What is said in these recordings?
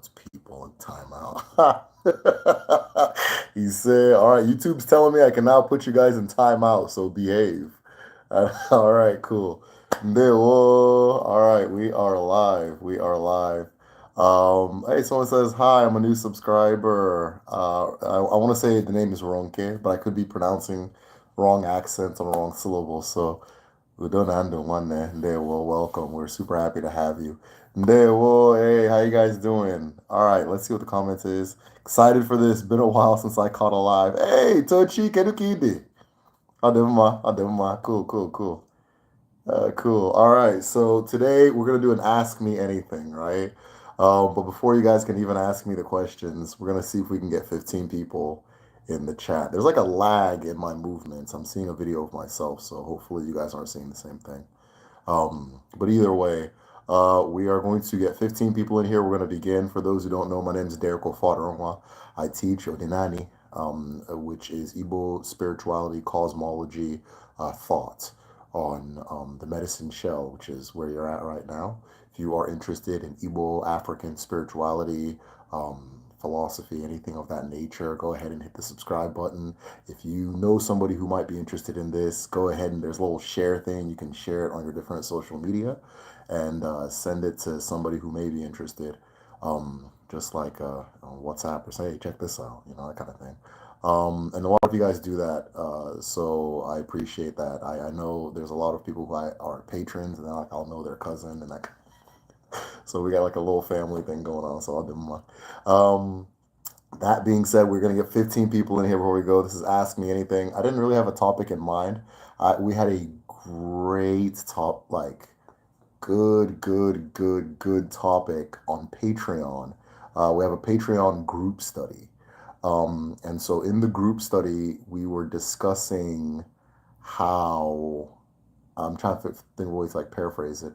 puts people in timeout. He said, all right, YouTube's telling me I can now put you guys in timeout, so behave. All right, cool. All right, we are live. We are live. Hey, someone says, hi, I'm a new subscriber. I want to say the name is Ronke, but I could be pronouncing wrong accents or wrong syllables. So, Udonando Nwanne, Ndewo, welcome. We're super happy to have you. Ndewo, hey, how you guys doing? All right, let's see what the comments is. Excited for this. Been a while since I caught a live. Hey, Tochi, Kedukidi. Ademma, Ademma. Cool, cool, cool. Cool. All right. So today we're gonna do an Ask Me Anything, right? But before you guys can even ask me the questions, we're gonna see if we can get 15 people in the chat. There's like a lag in my movements. I'm seeing a video of myself, so hopefully you guys aren't seeing the same thing. But either way, we are going to get 15 people in here. We're going to begin. For those who don't know, my name is Derek Ofadaroma. I teach Odinani, which is Igbo spirituality, cosmology, thought on the medicine shell, which is where you're at right now. If you are interested in Igbo African spirituality, philosophy, anything of that nature, go ahead and hit the subscribe button. If you know somebody who might be interested in this, go ahead and there's a little share thing. You can share it on your different social media and send it to somebody who may be interested. Just like on WhatsApp or say, hey, check this out, that kind of thing. And a lot of you guys do that, so I appreciate that. I know there's a lot of people who are patrons, and then like I'll know their cousin, and that. So we got like a little family thing going on. So I'll do my. That being said, we're gonna get 15 people in here before we go. This is Ask Me Anything. I didn't really have a topic in mind. We had a great good topic on Patreon. We have a Patreon group study. And so in the group study, we were discussing how I'm trying to think of ways to like paraphrase it.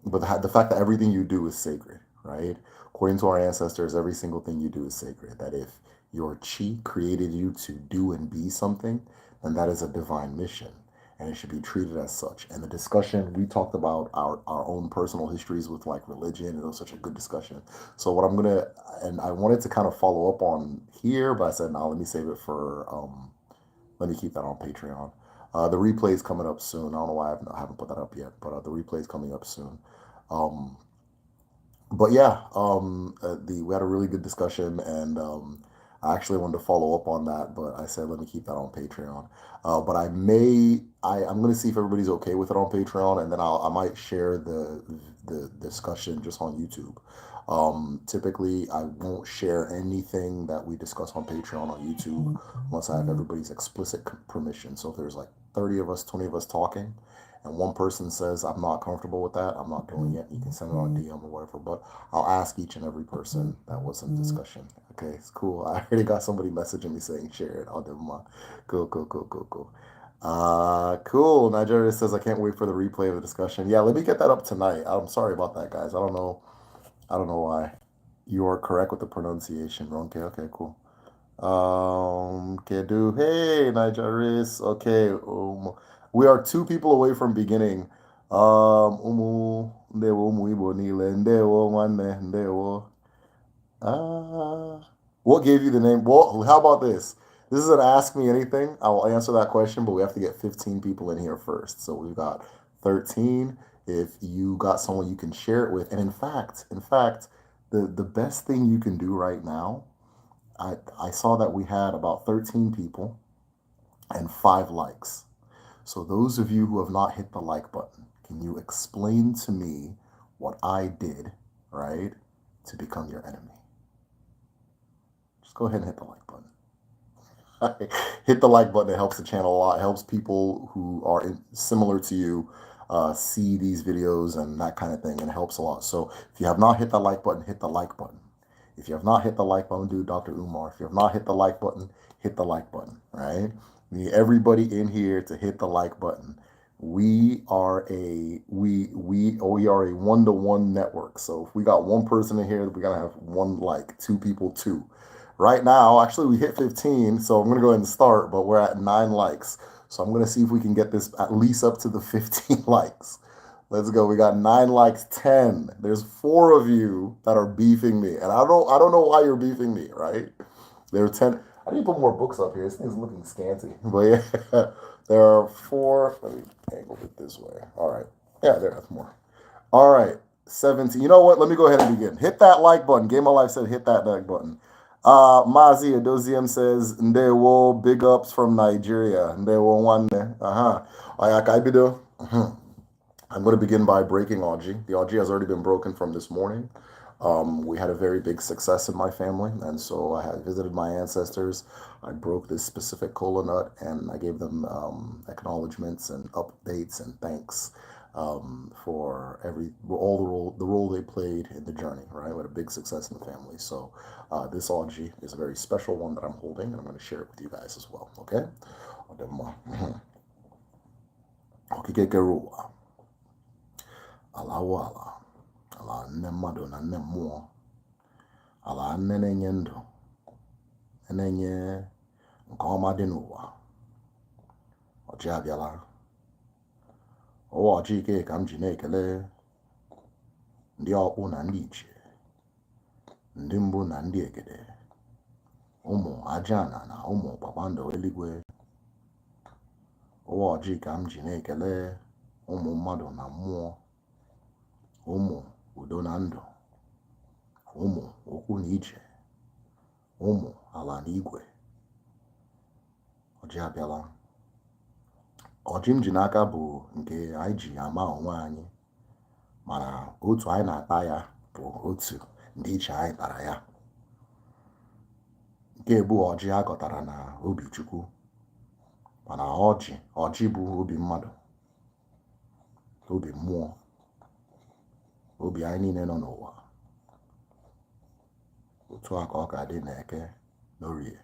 But the fact that everything you do is sacred, right? According to our ancestors, every single thing you do is sacred. That if your chi created you to do and be something, then that is a divine mission. And it should be treated as such. And the discussion, we talked about our own personal histories with like religion, and it was such a good discussion. So what and I wanted to kind of follow up on here, but I said, no, let me save it for, let me keep that on Patreon. The replay is coming up soon. I don't know why I haven't put that up yet, but the replay is coming up soon. But yeah, we had a really good discussion, and I actually wanted to follow up on that, but I said let me keep that on Patreon. But I'm gonna see if everybody's okay with it on Patreon, and then I might share the discussion just on YouTube. Typically, I won't share anything that we discuss on Patreon on YouTube unless I have everybody's explicit permission. So if there's like 30 of us, 20 of us talking, and one person says, I'm not comfortable with that, I'm not doing it, you can send it on DM or whatever. But I'll ask each and every person that was in discussion. Okay, it's cool. I already got somebody messaging me saying share it. I'll do my cool, cool, cool, cool, cool. Cool. Nigeria says I can't wait for the replay of the discussion. Yeah, let me get that up tonight. I'm sorry about that, guys. I don't know why. You are correct with the pronunciation, Ronke. Okay, cool. Kedu. Hey, Nigeris. Okay. We are 2 people away from beginning. Ndewo, umu Igbo niile. Ndewo, nwanne. Ndewo. What gave you the name? Well, how about this? This is an Ask Me Anything. I will answer that question, but we have to get 15 people in here first. So we've got 13. If you got someone you can share it with, and in fact, the best thing you can do right now, I saw that we had about 13 people and 5 likes. So those of you who have not hit the like button, can you explain to me what I did, right, to become your enemy? Just go ahead and hit the like button. Hit the like button. It helps the channel a lot. It helps people who are similar to you see these videos and that kind of thing, and it helps a lot. So if you have not hit the like button, hit the like button. If you have not hit the like button, do Dr. Umar. If you have not hit the like button, hit the like button, right? We need everybody in here to hit the like button. We are a one-to-one network. So if we got one person in here, we gotta have 1 like, 2 people 2. Right now, actually we hit 15, so I'm gonna go ahead and start, but we're at 9 likes. So I'm gonna see if we can get this at least up to the 15 likes. Let's go. We got 9 likes, 10. There's 4 of you that are beefing me. And I don't know why you're beefing me, right? There are 10. I need to put more books up here. This thing's looking scanty. But yeah, there are 4. Let me angle it this way. All right. Yeah, there's more. All right. 17. You know what? Let me go ahead and begin. Hit that like button. Game of Life said hit that like button. Mazi Adoziem says, Ndewo, big ups from Nigeria. Ndewo one. Uh-huh. Ayakaibido. I'm going to begin by breaking Aji. The Aji has already been broken from this morning. We had a very big success in my family, and so I had visited my ancestors. I broke this specific kola nut, and I gave them acknowledgments and updates and thanks for the role they played in the journey. Right, we had a big success in the family. So this Aji is a very special one that I'm holding, and I'm going to share it with you guys as well. Okay. Alawala, ala nne mmadụ na nne mmụọ, ala nne na-enye ndụ, na-enye nke ọma dị n'ụwa. Ọjị abịala. Ọwa ọjị ike ka m ji na-ekele ndị ọkpụ na ndị ichie, ndị mbụ na ndị egede, ụmụ ajaana na ụmụ kpakpando eluigwe. Ọwa ọjị ka m ji na-ekele ụmụ mmadụ na mmụọ, ụmụ udo na ndụ, ụmụ okwu na ije, ụmụ ala na igwe. Ọjị abịala. Ọjị m ji n'aka bụ nke anyị ji ama onwe anyị, mana otu anyị na-ata ya bụ otu ndị iche anyị tara ya. Nke bụ ọjị a gọtara na obi Chukwu, mana ọjị bụ obi mmadụ, obi mmụọ, obi anyị niile nọ n'ụwa. Otu a ka ọ ga-adị n'Eke, n'Orie,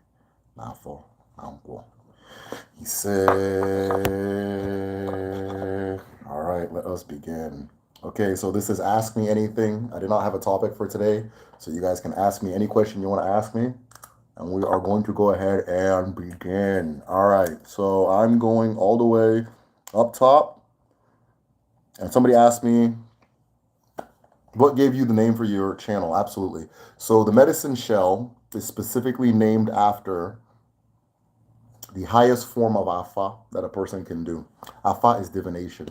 n'Afọ, na Nkwọ. He said, all right, let us begin. Okay, so this is Ask Me Anything. I did not have a topic for today, so you guys can ask me any question you want to ask me, and we are going to go ahead and begin. All right, so I'm going all the way up top, and somebody asked me, what gave you the name for your channel? Absolutely. So the medicine shell is specifically named after the highest form of Afa that a person can do. Afa is divination.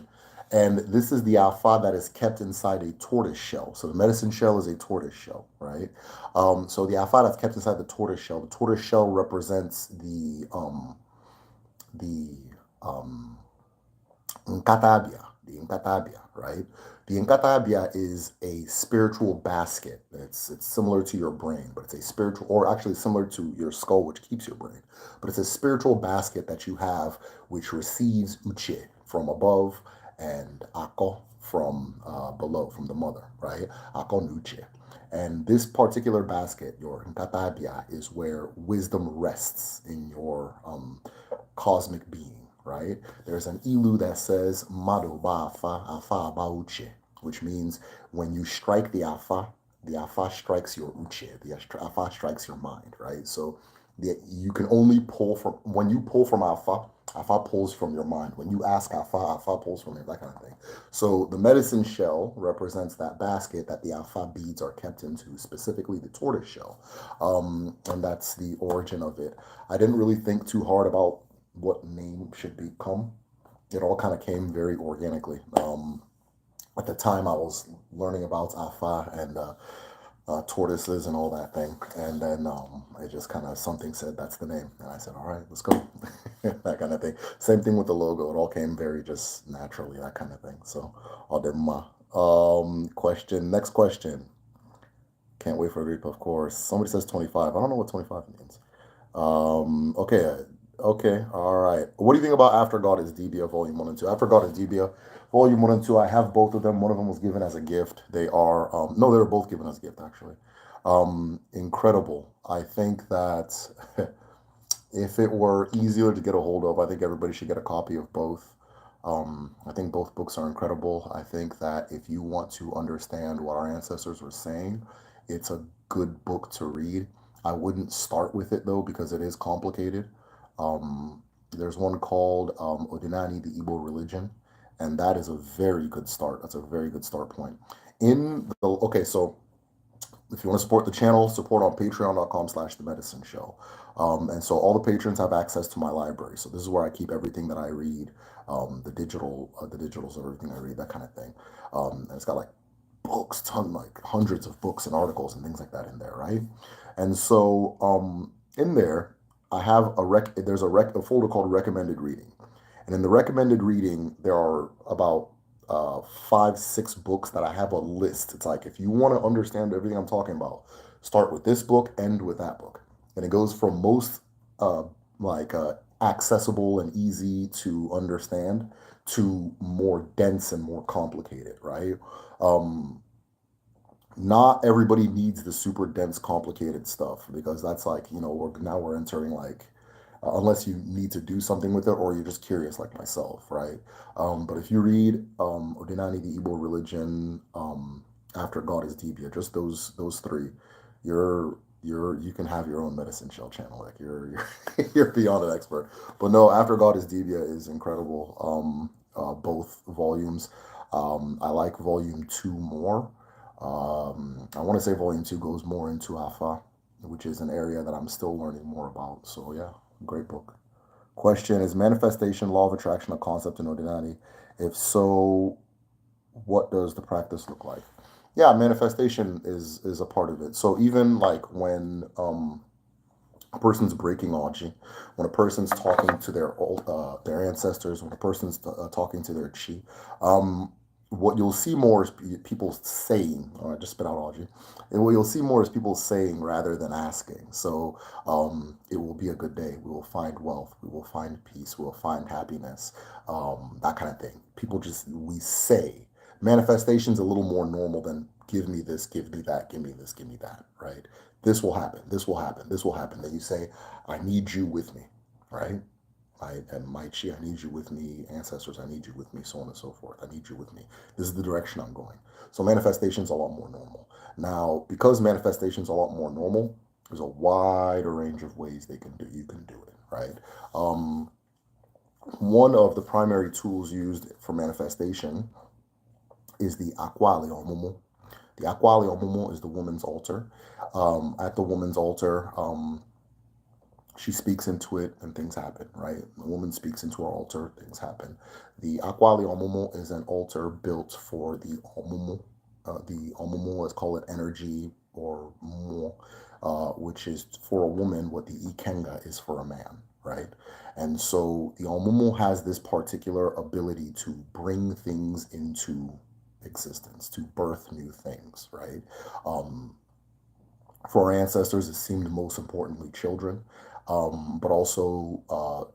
And this is the Afa that is kept inside a tortoise shell. So the medicine shell is a tortoise shell, right? So the Afa that's kept inside the tortoise shell represents the Nkatabia, right? The Nkatabia is a spiritual basket. It's similar to your brain, but it's a spiritual, or actually similar to your skull, which keeps your brain. But it's a spiritual basket that you have, which receives Uche from above and Ako from below, from the mother, right? Ako and Uche. And this particular basket, your Nkatabia, is where wisdom rests in your cosmic being. Right? There's an ilu that says Mado ba afa ba uche, which means when you strike the afa strikes your uche, the afa strikes your mind, right? So you can only pull from, when you pull from afa pulls from your mind. When you ask afa pulls from it, that kind of thing. So the medicine shell represents that basket that the afa beads are kept into, specifically the tortoise shell. And that's the origin of it. I didn't really think too hard about what name should become. It all kind of came very organically. At the time, I was learning about Afa and tortoises and all that thing, and then it just kind of, something said that's the name, and I said, all right, let's go. That kind of thing. Same thing with the logo. It all came very just naturally, that kind of thing. So I'll do my question. Next question. Can't wait for a group, of course. Somebody says 25. I don't know what 25 means. Okay, all right. What do you think about After God is Debia Volume 1 and 2? After God is Debia Volume 1 and 2, I have both of them. One of them was given as a gift. They are, no, they were both given as a gift, actually. Incredible. I think that if it were easier to get a hold of, I think everybody should get a copy of both. I think both books are incredible. I think that if you want to understand what our ancestors were saying, it's a good book to read. I wouldn't start with it, though, because it is complicated. There's one called Odinani, the Igbo religion, And that is a very good start. That's a very good start point. Okay, so if you want to support the channel, support on patreon.com/the medicine show. And so all the patrons have access to my library. So this is where I keep everything that I read, the digitals of everything I read, that kind of thing. And it's got like books, like hundreds of books and articles and things like that in there, right? And so in there, I have there's a folder called recommended reading. And in the recommended reading, there are about 5, 6 books that I have a list. It's like, if you want to understand everything I'm talking about, start with this book, end with that book. And it goes from most uh, like accessible and easy to understand to more dense and more complicated, right? Um, Not everybody needs the super dense, complicated stuff, because that's like, now we're entering like, unless you need to do something with it or you're just curious like myself, right? But if you read Ordinani, the Igbo religion, After God is Dibia, just those three, you can have your own medicine shell channel. Like you're beyond an expert. But no, After God is Dibia is incredible. Both volumes. I like volume 2 more. I want to say volume 2 goes more into Afa, which is an area that I'm still learning more about. So yeah, great book. Question: is manifestation, law of attraction, a concept in Ordinati? If so, what does the practice look like? Yeah, manifestation is a part of it. So even like when a person's breaking Aji, when a person's talking to their ancestors, when a person's talking to their chi, what you'll see more is people saying. Oh, I just spit out Aji. And what you'll see more is people saying rather than asking. So it will be a good day. We will find wealth. We will find peace. We will find happiness. That kind of thing. We say. Manifestation's a little more normal than give me this, give me that, give me this, give me that, right? This will happen, this will happen, this will happen. Then you say, I need you with me, right? I am my chi, I need you with me, ancestors, I need you with me, so on and so forth. I need you with me. This is the direction I'm going. So manifestation's a lot more normal. Now, because manifestation's a lot more normal, there's a wider range of ways you can do it, right? Um, One of the primary tools used for manifestation is the Akwali Omumu. The Akwali Omumu is the woman's altar. At the woman's altar, she speaks into it and things happen, right? The woman speaks into her altar, things happen. The Akwali Omumu is an altar built for the Omumu. The Omumu, let's call it energy or mo, which is for a woman what the Ikenga is for a man, right? And so the Omumu has this particular ability to bring things into existence, to birth new things, right? Um, for our ancestors, it seemed most importantly children, but also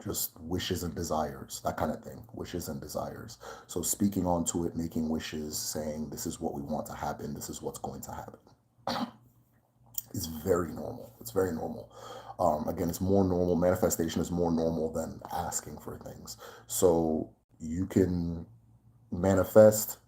just wishes and desires, that kind of thing, wishes and desires. So speaking onto it, making wishes, saying this is what we want to happen, this is what's going to happen, is very normal. It's very normal. Again, it's more normal. Manifestation is more normal than asking for things. So you can manifest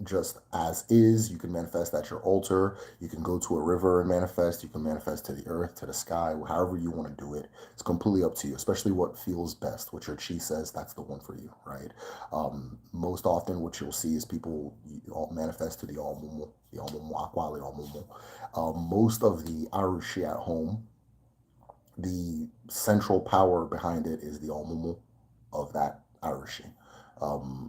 just as is. You can manifest at your altar. You can go to a river and manifest. You can manifest to the earth, to the sky, however you want to do it. It's completely up to you, especially what feels best, what your chi says, that's the one for you, right? Most often what you'll see is people manifest to the Almumu, Akwali Almumu. Most of the Arushi at home, the central power behind it is the Almumu of that Arushi.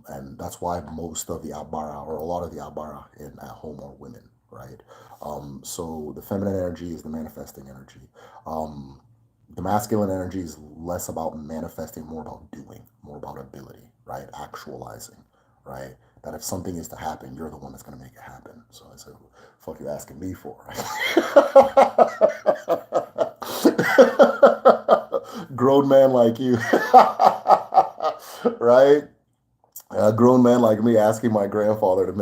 And that's why most of the Abara, or a lot of the Abara at home, are women, right? So the feminine energy is the manifesting energy. The masculine energy is less about manifesting, more about doing, more about ability, right? Actualizing, right? That if something is to happen, you're the one that's going to make it happen. So I said, fuck you asking me for, right? Grown man like you, right? A grown man like me asking my grandfather to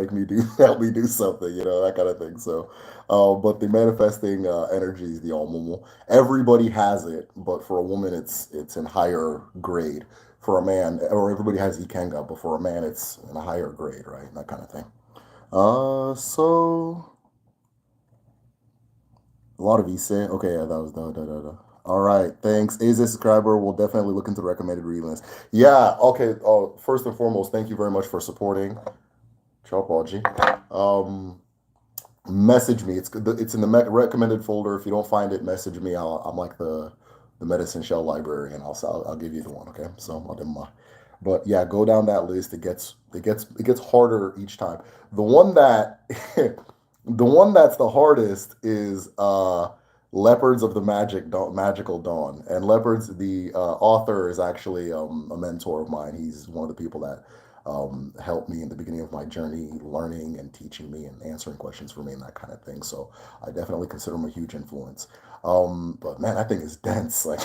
help me do something, that kind of thing. So, but the manifesting energy is the almumu. Everybody has it, but for a woman, it's in higher grade. For a man, or everybody has ikenga, but for a man, it's in a higher grade, right? That kind of thing. So a lot of Ise. Okay, yeah, that was da da da da. All right, thanks. Is a subscriber. We'll definitely look into the recommended read list. Yeah, okay. First and foremost, thank you very much for supporting Chopology. Um, Message me. It's in the recommended folder. If you don't find it, message me. I'm like the medicine shell librarian. I'll give you the one. Okay, so I'll do my. But yeah, go down that list. It gets harder each time. The one that the one that's the hardest is Leopards of the Magical Dawn. And Leopards, the author is actually a mentor of mine. He's one of the people that helped me in the beginning of my journey, learning and teaching me and answering questions for me and that kind of thing. So I definitely consider him a huge influence. But man, that thing is dense. Like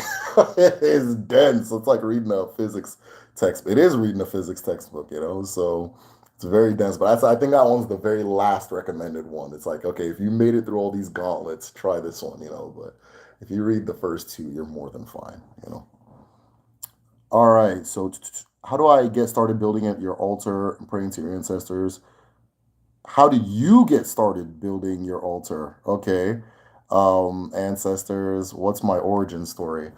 it is dense. It's like reading a physics text. It is reading a physics textbook, you know. So it's very dense. But I think that one's the very last recommended one. It's like, okay, if you made it through all these gauntlets, try this one, you know. But if you read the first two, you're more than fine, you know. All right. So, how do I get started building at your altar and praying to your ancestors? How do you get started building your altar? Okay. Ancestors, what's my origin story?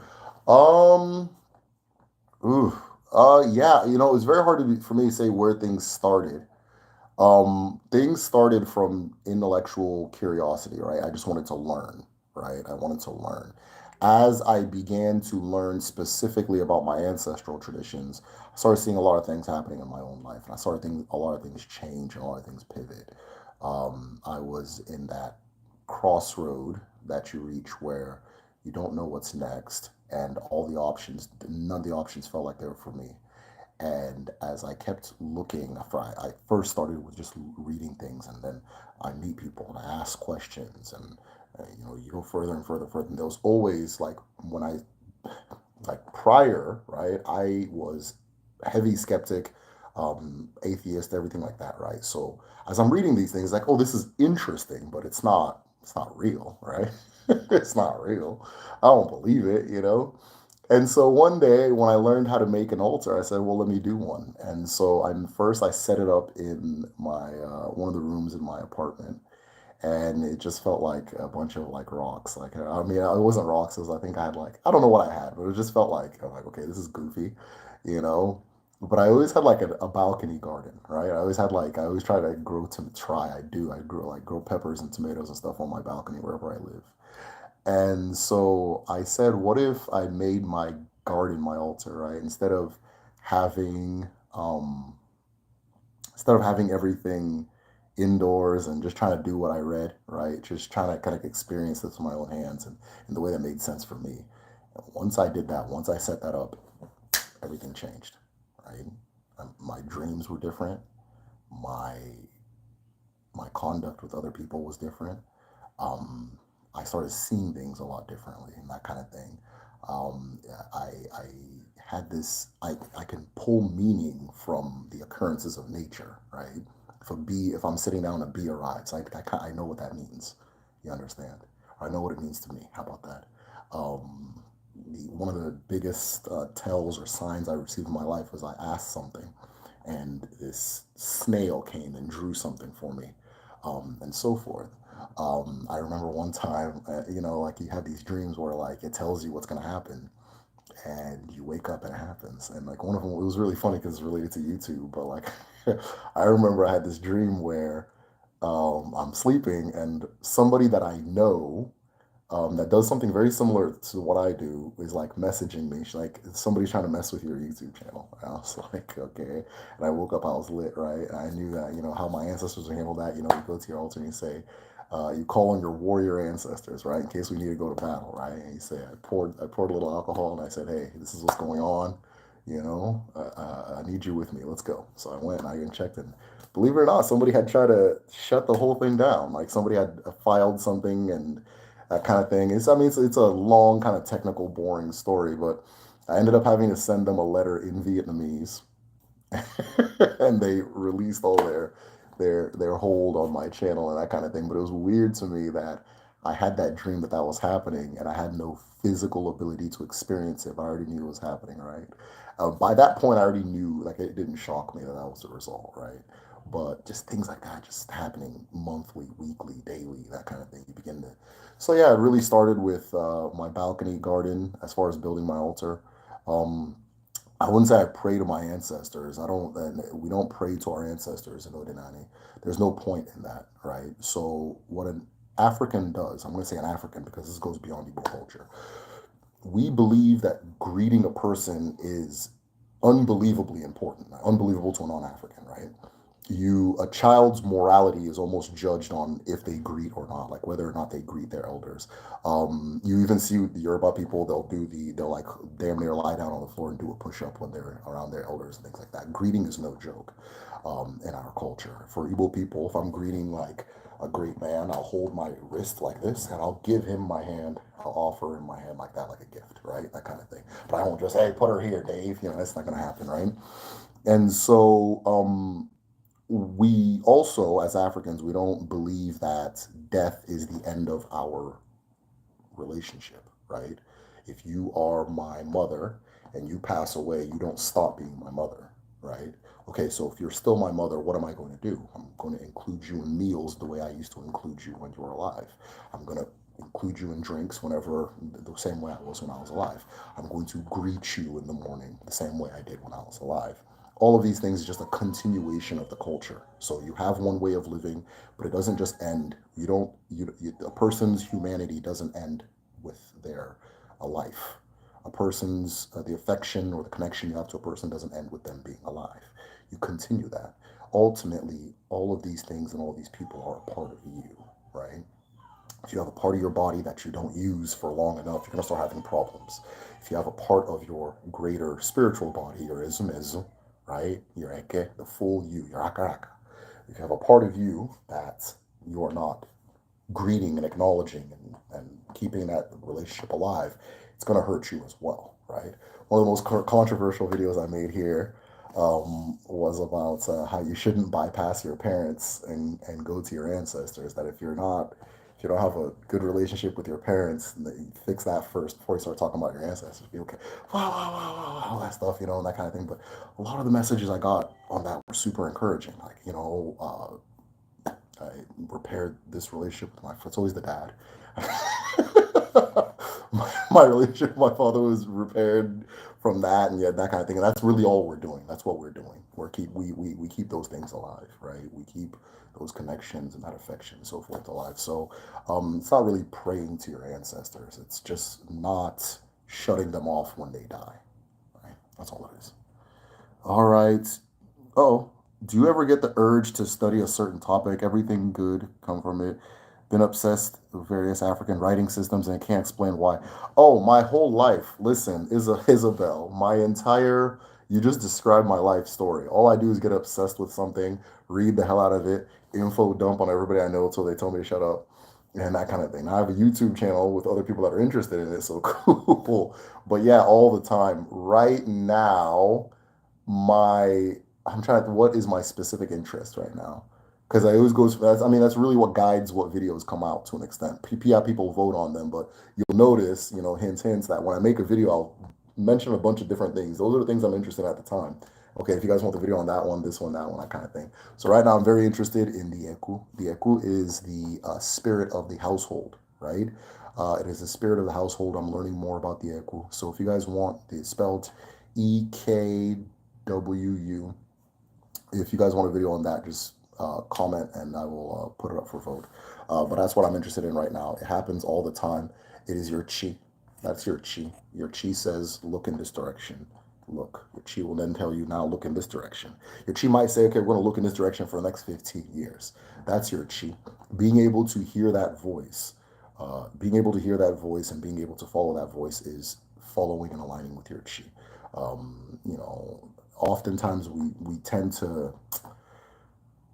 Um, ooh, yeah, it's very hard for me to say where things started. Things started from intellectual curiosity, right? I just wanted to learn, right? I wanted to learn. As I began to learn specifically about my ancestral traditions, I started seeing a lot of things happening in my own life, and I started thinking a lot of things change and a lot of things pivot. I was in that crossroad that you reach where you don't know what's next, and none of the options felt like they were for me. And as I kept looking, after I first started with just reading things, and then I meet people and I ask questions, and you go further and further, further. And there was always like when I like prior, right? I was heavy skeptic, atheist, everything like that, right? So as I'm reading these things, like, oh, this is interesting, but it's not. It's not real, right? It's not real. I don't believe it, you know. And so one day when I learned how to make an altar, I said, well, let me do one. And so I set it up in my one of the rooms in my apartment, and it just felt like a bunch of like rocks. Like I mean, it wasn't rocks. It was, I think I had like I don't know what I had, but it just felt like I'm like, okay, this is goofy, you know. But I always had like a balcony garden, right? I always try to grow to try. I grow peppers and tomatoes and stuff on my balcony wherever I live. And so I said, what if I made my garden my altar, right? Having um, instead of having everything indoors and just trying to do what I read, right? Just trying to kind of experience this with my own hands and in the way that made sense for me. And once I did that, once I set that up, everything changed, right? My dreams were different. My my conduct with other people was different. um, I started seeing things a lot differently and that kind of thing. I had this, I can pull meaning from the occurrences of nature, right? If I'm sitting down, a bee arrives, I know what that means. You understand? I know what it means to me. How about that? One of the biggest tells or signs I received in my life was I asked something, and this snail came and drew something for me, and so forth. I remember one time, like you have these dreams where like it tells you what's going to happen, and you wake up and it happens. And like one of them, it was really funny because it's related to YouTube. But like, I remember I had this dream where I'm sleeping and somebody that I know that does something very similar to what I do is like messaging me. She's like, somebody's trying to mess with your YouTube channel. And I was like, okay. And I woke up, I was lit, right? And I knew that, how my ancestors would handle that. You go to your altar and you say, you call on your warrior ancestors, right? In case we need to go to battle, right? And you say, I poured a little alcohol and I said, hey, this is what's going on. I need you with me. Let's go. So I went and I checked, and believe it or not, somebody had tried to shut the whole thing down. Like somebody had filed something and that kind of thing. It's a long, kind of technical, boring story, but I ended up having to send them a letter in Vietnamese, and they released all their hold on my channel and that kind of thing. But it was weird to me that I had that dream that was happening, and I had no physical ability to experience it, but I already knew it was happening, right? By that point, I already knew, like, it didn't shock me that that was the result, right? But just things like that just happening monthly, weekly, daily, that kind of thing. You begin to So yeah, it really started with my balcony garden as far as building my altar. Um, I wouldn't say I pray to my ancestors. I don't. And we don't pray to our ancestors in Odinani. There's no point in that, right? So what an African does, I'm going to say an African because this goes beyond Igbo culture. We believe that greeting a person is unbelievably important, unbelievable to a non-African, right? A child's morality is almost judged on if they greet or not, like whether or not they greet their elders. You even see the Yoruba people; they'll like damn near lie down on the floor and do a push up when they're around their elders and things like that. Greeting is no joke in our culture. For Igbo people, if I'm greeting like a great man, I'll hold my wrist like this and I'll give him my hand. I'll offer him my hand like that, like a gift, right? That kind of thing. But I won't just, hey, put her here, Dave. That's not going to happen, right? And so, we also, as Africans, we don't believe that death is the end of our relationship, right? If you are my mother and you pass away, you don't stop being my mother, right? Okay, so if you're still my mother, what am I going to do? I'm going to include you in meals the way I used to include you when you were alive. I'm going to include you in drinks whenever, the same way I was when I was alive. I'm going to greet you in the morning the same way I did when I was alive. All of these things is just a continuation of the culture. So you have one way of living, but it doesn't just end. You don't, a person's humanity doesn't end with their life. A person's, the affection or the connection you have to a person doesn't end with them being alive. You continue that. Ultimately, all of these things and all these people are a part of you, right? If you have a part of your body that you don't use for long enough, you're going to start having problems. If you have a part of your greater spiritual body, your izumizu, right? Your eke, the full you, your akaraka. If you have a part of you that you are not greeting and acknowledging and keeping that relationship alive, it's going to hurt you as well, right? One of the most controversial videos I made here was about how you shouldn't bypass your parents and go to your ancestors. That if you don't have a good relationship with your parents, you fix that first before you start talking about your ancestors. Be okay, wow, wow, wow, wow, all that stuff, and that kind of thing. But a lot of the messages I got on that were super encouraging. Like, I repaired this relationship with it's always the dad. my relationship with my father was repaired from that, and yeah, that kind of thing. And that's really all we're doing. That's what we're doing. We keep those things alive, right? We keep those connections and that affection and so forth alive. So it's not really praying to your ancestors. It's just not shutting them off when they die. Right? That's all it is. All right. Oh, do you ever get the urge to study a certain topic? Everything good come from it. Been obsessed with various African writing systems and can't explain why. Oh, my whole life. Listen, Isabel, you just described my life story. All I do is get obsessed with something, read the hell out of it, info dump on everybody I know until they tell me to shut up, and that kind of thing. I have a YouTube channel with other people that are interested in it, so cool. But yeah, all the time. Right now, my I'm trying to, what is my specific interest right now? Because I always goes that's I mean that's really what guides what videos come out to an extent. Yeah, people vote on them, but you'll notice, hints that when I make a video, I'll mention a bunch of different things. Those are the things I'm interested in at the time. Okay, if you guys want the video on that one, this one, that one, that kind of thing. So right now I'm very interested in the Eku. The Eku is the spirit of the household, right? It is the spirit of the household. I'm learning more about the Eku. So if you guys want, it's spelled EKWU. If you guys want a video on that, just comment and I will put it up for vote. But that's what I'm interested in right now. It happens all the time. It is your chi. That's your chi. Your chi says, look in this direction. Look. Your chi will then tell you, now look in this direction. Your chi might say, okay, we're going to look in this direction for the next 15 years. That's your chi. Being able to hear that voice, and being able to follow that voice is following and aligning with your chi. Oftentimes we tend to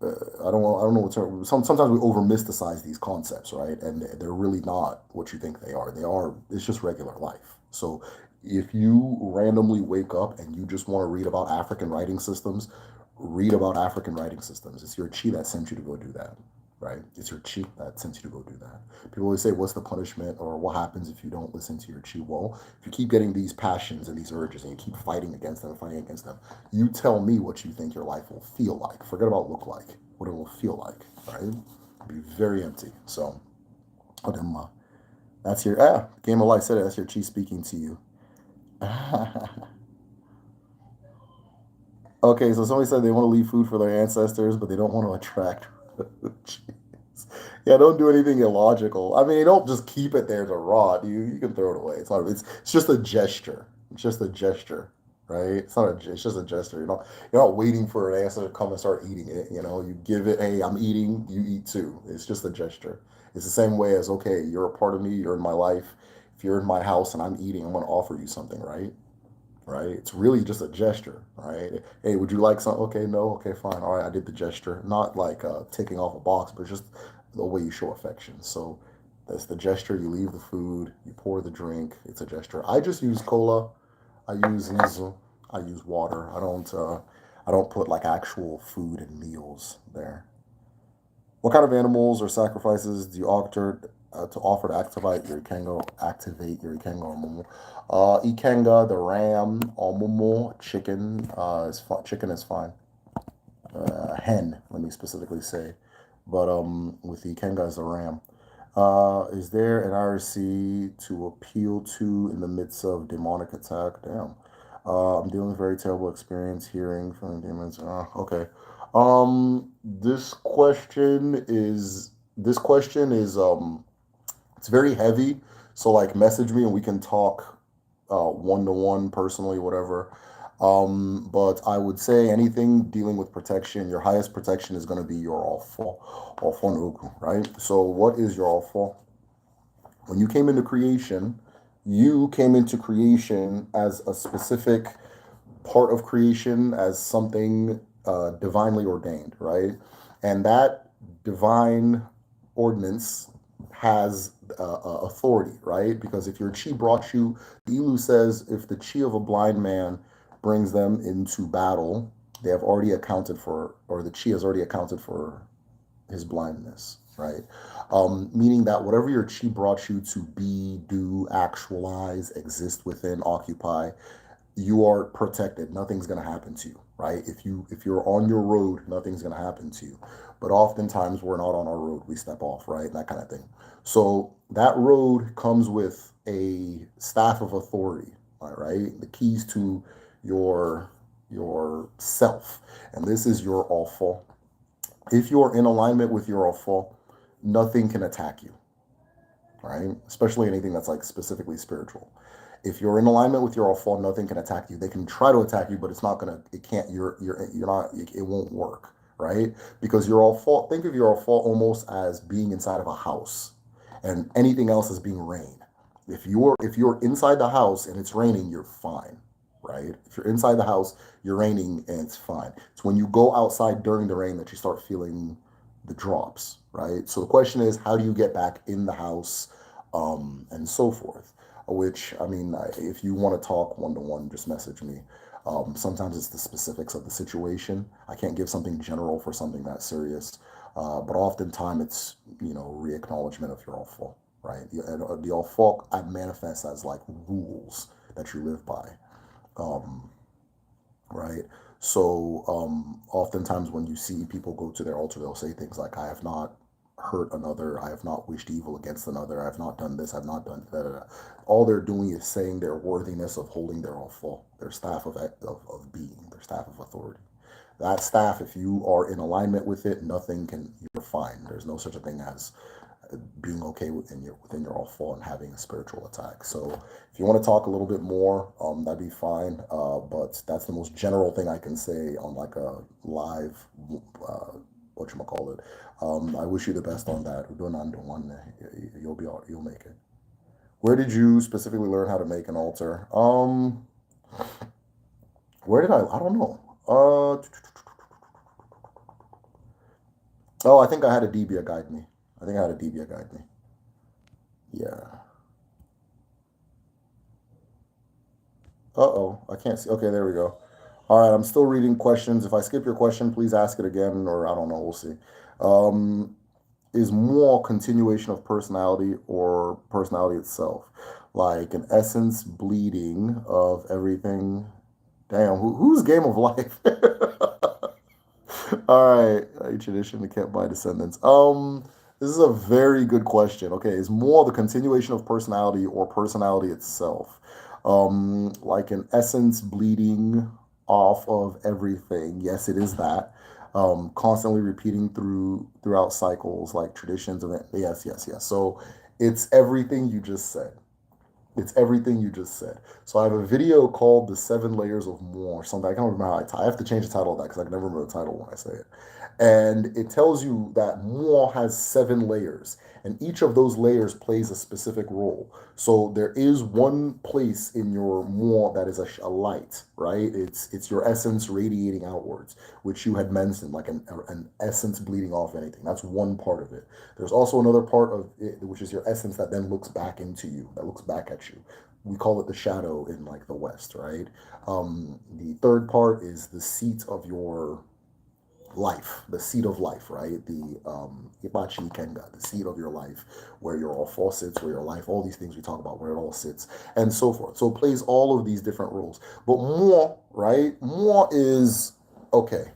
I don't know what term. Sometimes we over mysticize these concepts, right? And they're really not what you think they are. It's just regular life. So if you randomly wake up and you just want to read about African writing systems, read about African writing systems. It's your chi that sent you to go do that, right? It's your chi that sent you to go do that. People always say, what's the punishment or what happens if you don't listen to your chi? Well, if you keep getting these passions and these urges and you keep fighting against them, you tell me what you think your life will feel like. Forget about look like, what it will feel like, right? It'll be very empty. So, Odemma. That's your game of life said it. That's your chi speaking to you. Okay, so somebody said they want to leave food for their ancestors, but they don't want to attract roaches. Yeah, don't do anything illogical. I mean, don't just keep it there to rot. You can throw it away. It's just a gesture. It's just a gesture, right? It's just a gesture. You're not waiting for an ancestor to come and start eating it. You give it, hey, I'm eating, you eat too. It's just a gesture. It's the same way as, okay, you're a part of me, you're in my life. If you're in my house and I'm eating, I'm gonna offer you something, right? Right? It's really just a gesture, right? Hey, would you like some? Okay, no, okay, fine. All right, I did the gesture. Not like ticking off a box, but just the way you show affection. So that's the gesture. You leave the food, you pour the drink. It's a gesture. I just use cola. I use diesel. I use water. I don't put like actual food and meals there. What kind of animals or sacrifices do you offer to activate your Ikenga or Momo? Ikenga, the ram, or Momo, chicken. Chicken is fine. Hen, let me specifically say, but with the Ikenga as a ram. Is there an IRC to appeal to in the midst of demonic attack? Damn. I'm dealing with very terrible experience hearing from demons. Okay. This question is it's very heavy. So like message me and we can talk one to one personally, whatever. But I would say anything dealing with protection, your highest protection is going to be your Alpha Nugu, right? So what is your Alpha? When you came into creation as a specific part of creation, as something divinely ordained, right? And that divine ordinance has authority, right? Because if your chi brought you, the Ilu says if the chi of a blind man brings them into battle, they have already accounted for, or the chi has already accounted for his blindness, right? Meaning that whatever your chi brought you to be, do, actualize, exist within, occupy, you are protected. Nothing's going to happen to you, right? If you're on your road, nothing's going to happen to you. But oftentimes we're not on our road. We step off, right? That kind of thing. So that road comes with a staff of authority, all right? The keys to your self. And this is your alpha. If you're in alignment with your alpha, nothing can attack you, right? Especially anything that's like specifically spiritual. If you're in alignment with your all, nothing can attack you. They can try to attack you, but it's not gonna. It can't. You're not. It won't work, right? Because you're all fault. Think of your all fault almost as being inside of a house, and anything else is being rain. If you're inside the house and it's raining, you're fine, right? If you're inside the house, you're raining and it's fine. It's when you go outside during the rain that you start feeling the drops, right? So the question is, how do you get back in the house, and so forth? Which, I mean, if you want to talk one to one, just message me. Sometimes it's the specifics of the situation. I can't give something general for something that serious, but oftentimes it's re-acknowledgement of your all fault, right? The all fault manifests as like rules that you live by, um, right? So oftentimes when you see people go to their altar, they'll say things like, "I have not hurt another. I have not wished evil against another. I have not done this. I've not done that." All they're doing is saying their worthiness of holding their awful, their staff of being, their staff of authority. That staff, if you are in alignment with it, nothing can. You're fine. There's no such a thing as being okay within your all fall and having a spiritual attack. So if you want to talk a little bit more, that'd be fine. But that's the most general thing I can say on like a live, whatchamacallit. I wish you the best on that. We're doing on one. You'll make it. Where did you specifically learn how to make an altar? Where did I don't know. Oh, I think I had a Debia guide me. I think I had a Debia guide me. Yeah. Uh-oh, I can't see. Okay, there we go. All right, I'm still reading questions. If I skip your question, please ask it again, or I don't know. We'll see. Um, is more continuation of personality or personality itself, like an essence bleeding of everything. Damn, who's Game of Life? All right, a tradition kept by descendants. This is a very good question. Okay, is more the continuation of personality or personality itself? Like an essence bleeding off of everything. Yes, it is that. Constantly repeating throughout cycles, like traditions of it. Yes, yes, yes. So it's everything you just said. It's everything you just said. So I have a video called "The Seven Layers of More" or something. I can't remember how I have to change the title of that because I can never remember the title when I say it. And it tells you that more has seven layers, and each of those layers plays a specific role. So there is one place in your more that is a light, right? It's your essence radiating outwards, which you had mentioned, like an essence bleeding off anything. That's one part of it. There's also another part of it, which is your essence that then looks back into you, that looks back at you. We call it the shadow in like the West, right? The third part is the seat of your life, the seat of life, right? The Ibachi Kenga, the seat of your life, where your all four sits, where your life, all these things we talk about, where it all sits, and so forth. So it plays all of these different roles. But more, right? More is okay.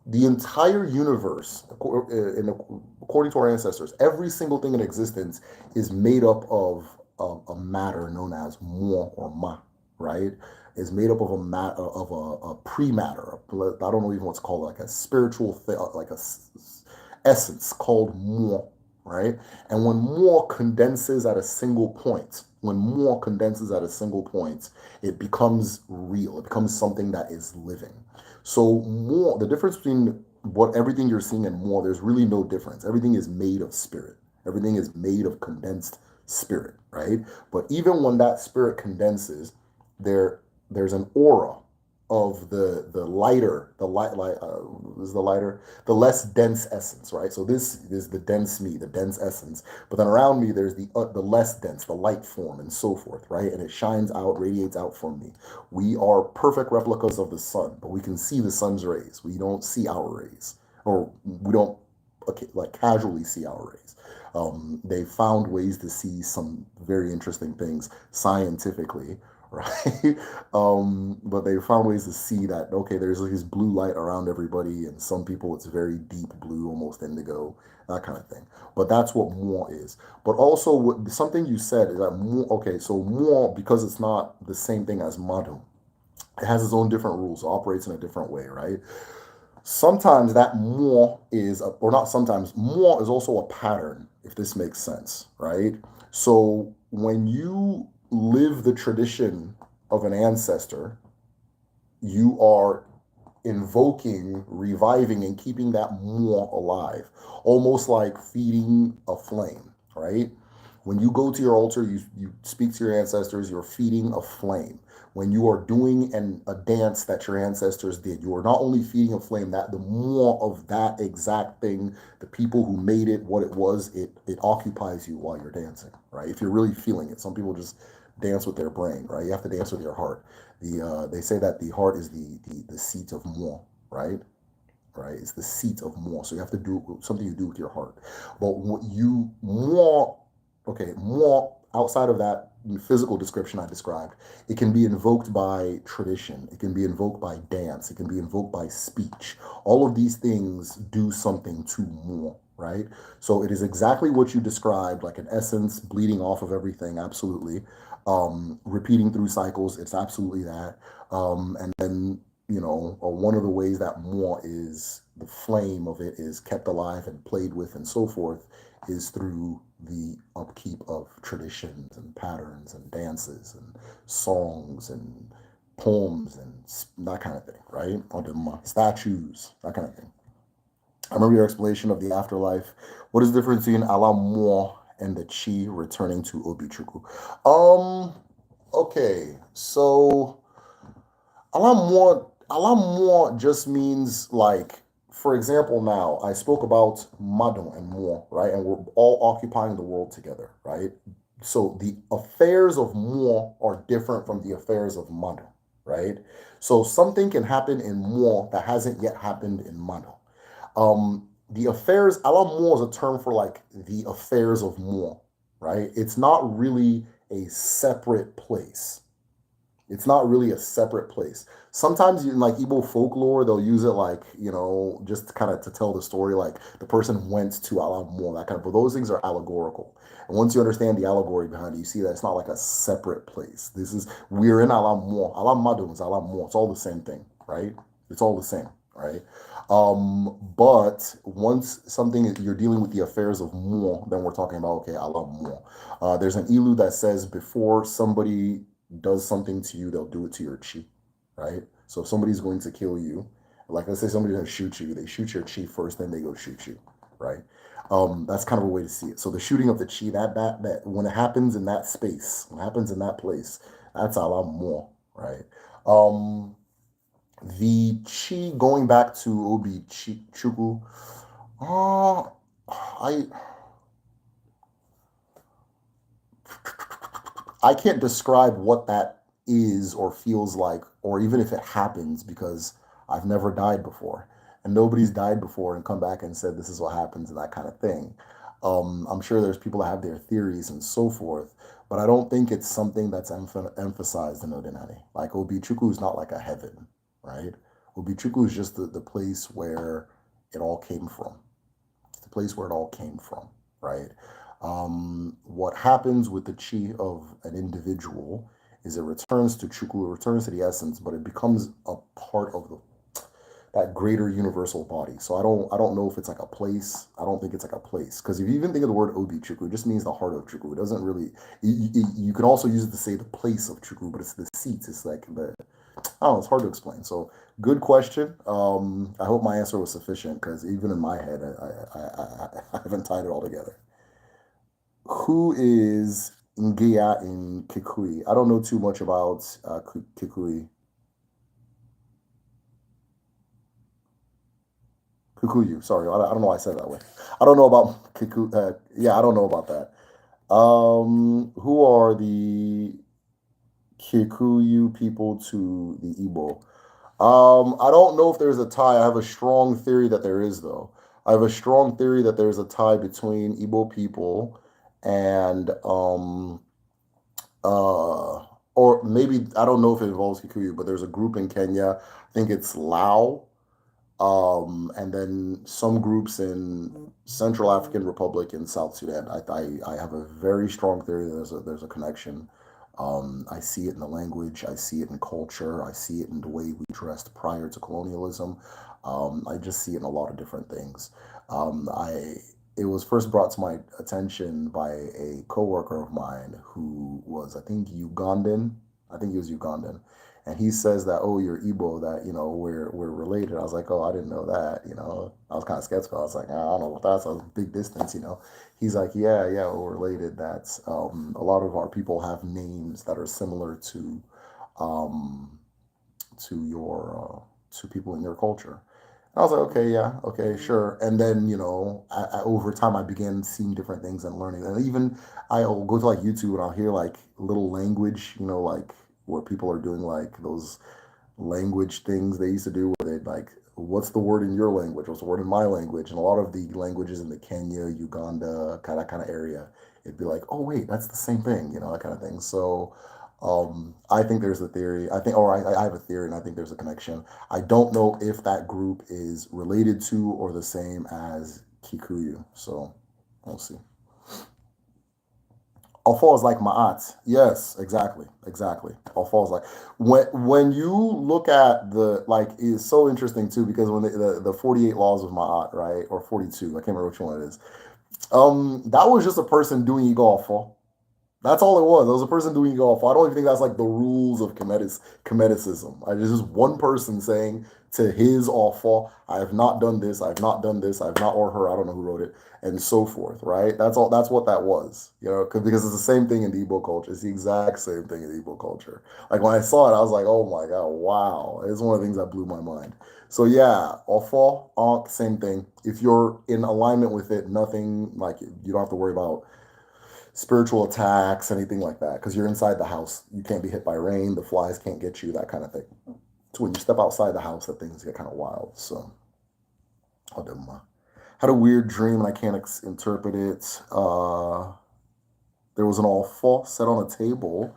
The entire universe, according to our ancestors, every single thing in existence is made up of a matter known as mo or ma, right? Is made up of a matter of a pre-matter. I don't know even what's called, like a spiritual thing, like essence called mo, right? And when mo condenses at a single point, it becomes real. It becomes something that is living. So more, the difference between what everything you're seeing and more, there's really no difference. Everything is made of spirit. Everything is made of condensed spirit, right? But even when that spirit condenses, there's an aura of the lighter, the is the lighter, the less dense essence, right? So this is the dense me, the dense essence. But then around me, there's the less dense, the light form, and so forth, right? And it shines out, radiates out from me. We are perfect replicas of the sun, but we can see the sun's rays. We don't see our rays, or we don't, okay, like casually see our rays. They found ways to see some very interesting things scientifically, right? But they found ways to see that, okay, there's like this blue light around everybody, and some people it's very deep blue, almost indigo, that kind of thing. But that's what more is. But also, something you said is that more, okay, so more, because it's not the same thing as Madhu, it has its own different rules, operates in a different way, right? Sometimes that more is, or not sometimes, more is also a pattern, if this makes sense, right? So when you live the tradition of an ancestor, you are invoking, reviving, and keeping that more alive, almost like feeding a flame, right? When you go to your altar, you speak to your ancestors, you're feeding a flame. When you are doing a dance that your ancestors did, you are not only feeding a flame, that the more of that exact thing, the people who made it what it was, it occupies you while you're dancing, right? If you're really feeling it. Some people just dance with their brain, right? You have to dance with your heart. They say that the heart is the seat of more, right? Right? It's the seat of more. So you have to do something you do with your heart. But what you more, okay, more outside of that physical description I described, it can be invoked by tradition. It can be invoked by dance. It can be invoked by speech. All of these things do something to more, right? So it is exactly what you described, like an essence bleeding off of everything, absolutely. Repeating through cycles, it's absolutely that. And then, one of the ways that more is the flame of it is kept alive and played with and so forth is through the upkeep of traditions and patterns and dances and songs and poems and that kind of thing, right? Or the statues, that kind of thing. I remember your explanation of the afterlife. What is the difference between Alamor and the Chi returning to Obichuku? Um, okay, so Alamor just means like, for example, now I spoke about Madon and Mo, right? And we're all occupying the world together, right? So the affairs of Mo are different from the affairs of Madon, right? So something can happen in Mo that hasn't yet happened in Madon. The affairs, Alamor is a term for like the affairs of Mo, right? It's not really a separate place, It's not really a separate place. Sometimes in like Igbo folklore, they'll use it like, just kind of to tell the story, like the person went to Alamo, that kind of, but those things are allegorical. And once you understand the allegory behind it, you see that it's not like a separate place. We're in Alamo. Alamado is Alamo. It's all the same thing, right? It's all the same, right? But once something you're dealing with the affairs of Mo, then we're talking about, okay, Alamo. There's an ilu that says before somebody does something to you, they'll do it to your chi, right? So if somebody's going to kill you, like let's say somebody's going to shoot you, they shoot your chi first, then they go shoot you, right? That's kind of a way to see it. So the shooting of the chi, that when it happens in that space, when it happens in that place, that's alam more, right? Um, the chi going back to Obi chi, Chuku, uh, I I can't describe what that is or feels like, or even if it happens, because I've never died before. And nobody's died before and come back and said this is what happens and that kind of thing. I'm sure there's people that have their theories and so forth, but I don't think it's something that's emphasized in Odinani. Like Obichuku is not like a heaven, right? Obichuku is just the place where it all came from. It's the place where it all came from, right? What happens with the chi of an individual is it returns to chuku, it returns to the essence, but it becomes a part of that greater universal body. So I don't know if it's like a place. I don't think it's like a place, because if you even think of the word obi chuku, it just means the heart of chuku. It doesn't really. You can also use it to say the place of chuku, but it's the seats. It's like the. I don't know. It's hard to explain. So good question. I hope my answer was sufficient, because even in my head, I haven't tied it all together. Who is Ngia in Kikui? I don't know too much about Kikui. Kikuyu, sorry, I don't know why I said it that way. I don't know about Kiku. Yeah, I don't know about that. Who are the Kikuyu people to the Igbo? I don't know if there's a tie. I have a strong theory that there is, though. I have a strong theory that there's a tie between Igbo people and uh or maybe I don't know if it involves Kikuyu, but there's a group in Kenya. I think it's Lao, and then some groups in Central African Republic and South Sudan. I have a very strong theory that there's a connection. I see it in the language, I see it in culture, I see it in the way we dressed prior to colonialism. I just see it in a lot of different things. I It was first brought to my attention by a coworker of mine who was, I think, Ugandan. I think he was Ugandan, and he says that, oh, you're Igbo, that we're related. I was like, oh, I didn't know that. I was kind of skeptical. I was like, I don't know what that's a big distance. He's like, yeah, we're related. That's a lot of our people have names that are similar um to people in your culture. I was like, okay, yeah, okay, sure. And then, over time, I began seeing different things and learning. And even I'll go to like YouTube and I'll hear like little language, like where people are doing like those language things they used to do where they like, what's the word in your language? What's the word in my language? And a lot of the languages in the Kenya, Uganda, kind of area, it'd be like, oh wait, that's the same thing, that kind of thing. So I think there's a theory. I have a theory, and I think there's a connection. I don't know if that group is related to or the same as Kikuyu. So we'll see. All falls like Ma'at. Yes, exactly, exactly. All falls like when you look at the like, it's so interesting too, because when the 48 laws of Ma'at, right, or 42, I can't remember which one it is. That was just a person doing Igor. That's all it was. It was a person doing golf. I don't even think that's like the rules of comedicism. It's just one person saying to his awful, I have not done this, I have not done this, I have not, or her, I don't know who wrote it, and so forth, right? That's all. That's what that was, because it's the same thing in the Igbo culture. It's the exact same thing in the Igbo culture. Like when I saw it, I was like, oh my God, wow. It's one of the things that blew my mind. So yeah, awful, onk, same thing. If you're in alignment with it, nothing like you don't have to worry about spiritual attacks, anything like that, because you're inside the house. You can't be hit by rain. The flies can't get you, that kind of thing. So when you step outside the house, that things get kind of wild. So, I had a weird dream and I can't interpret it. There was an all false set on a table.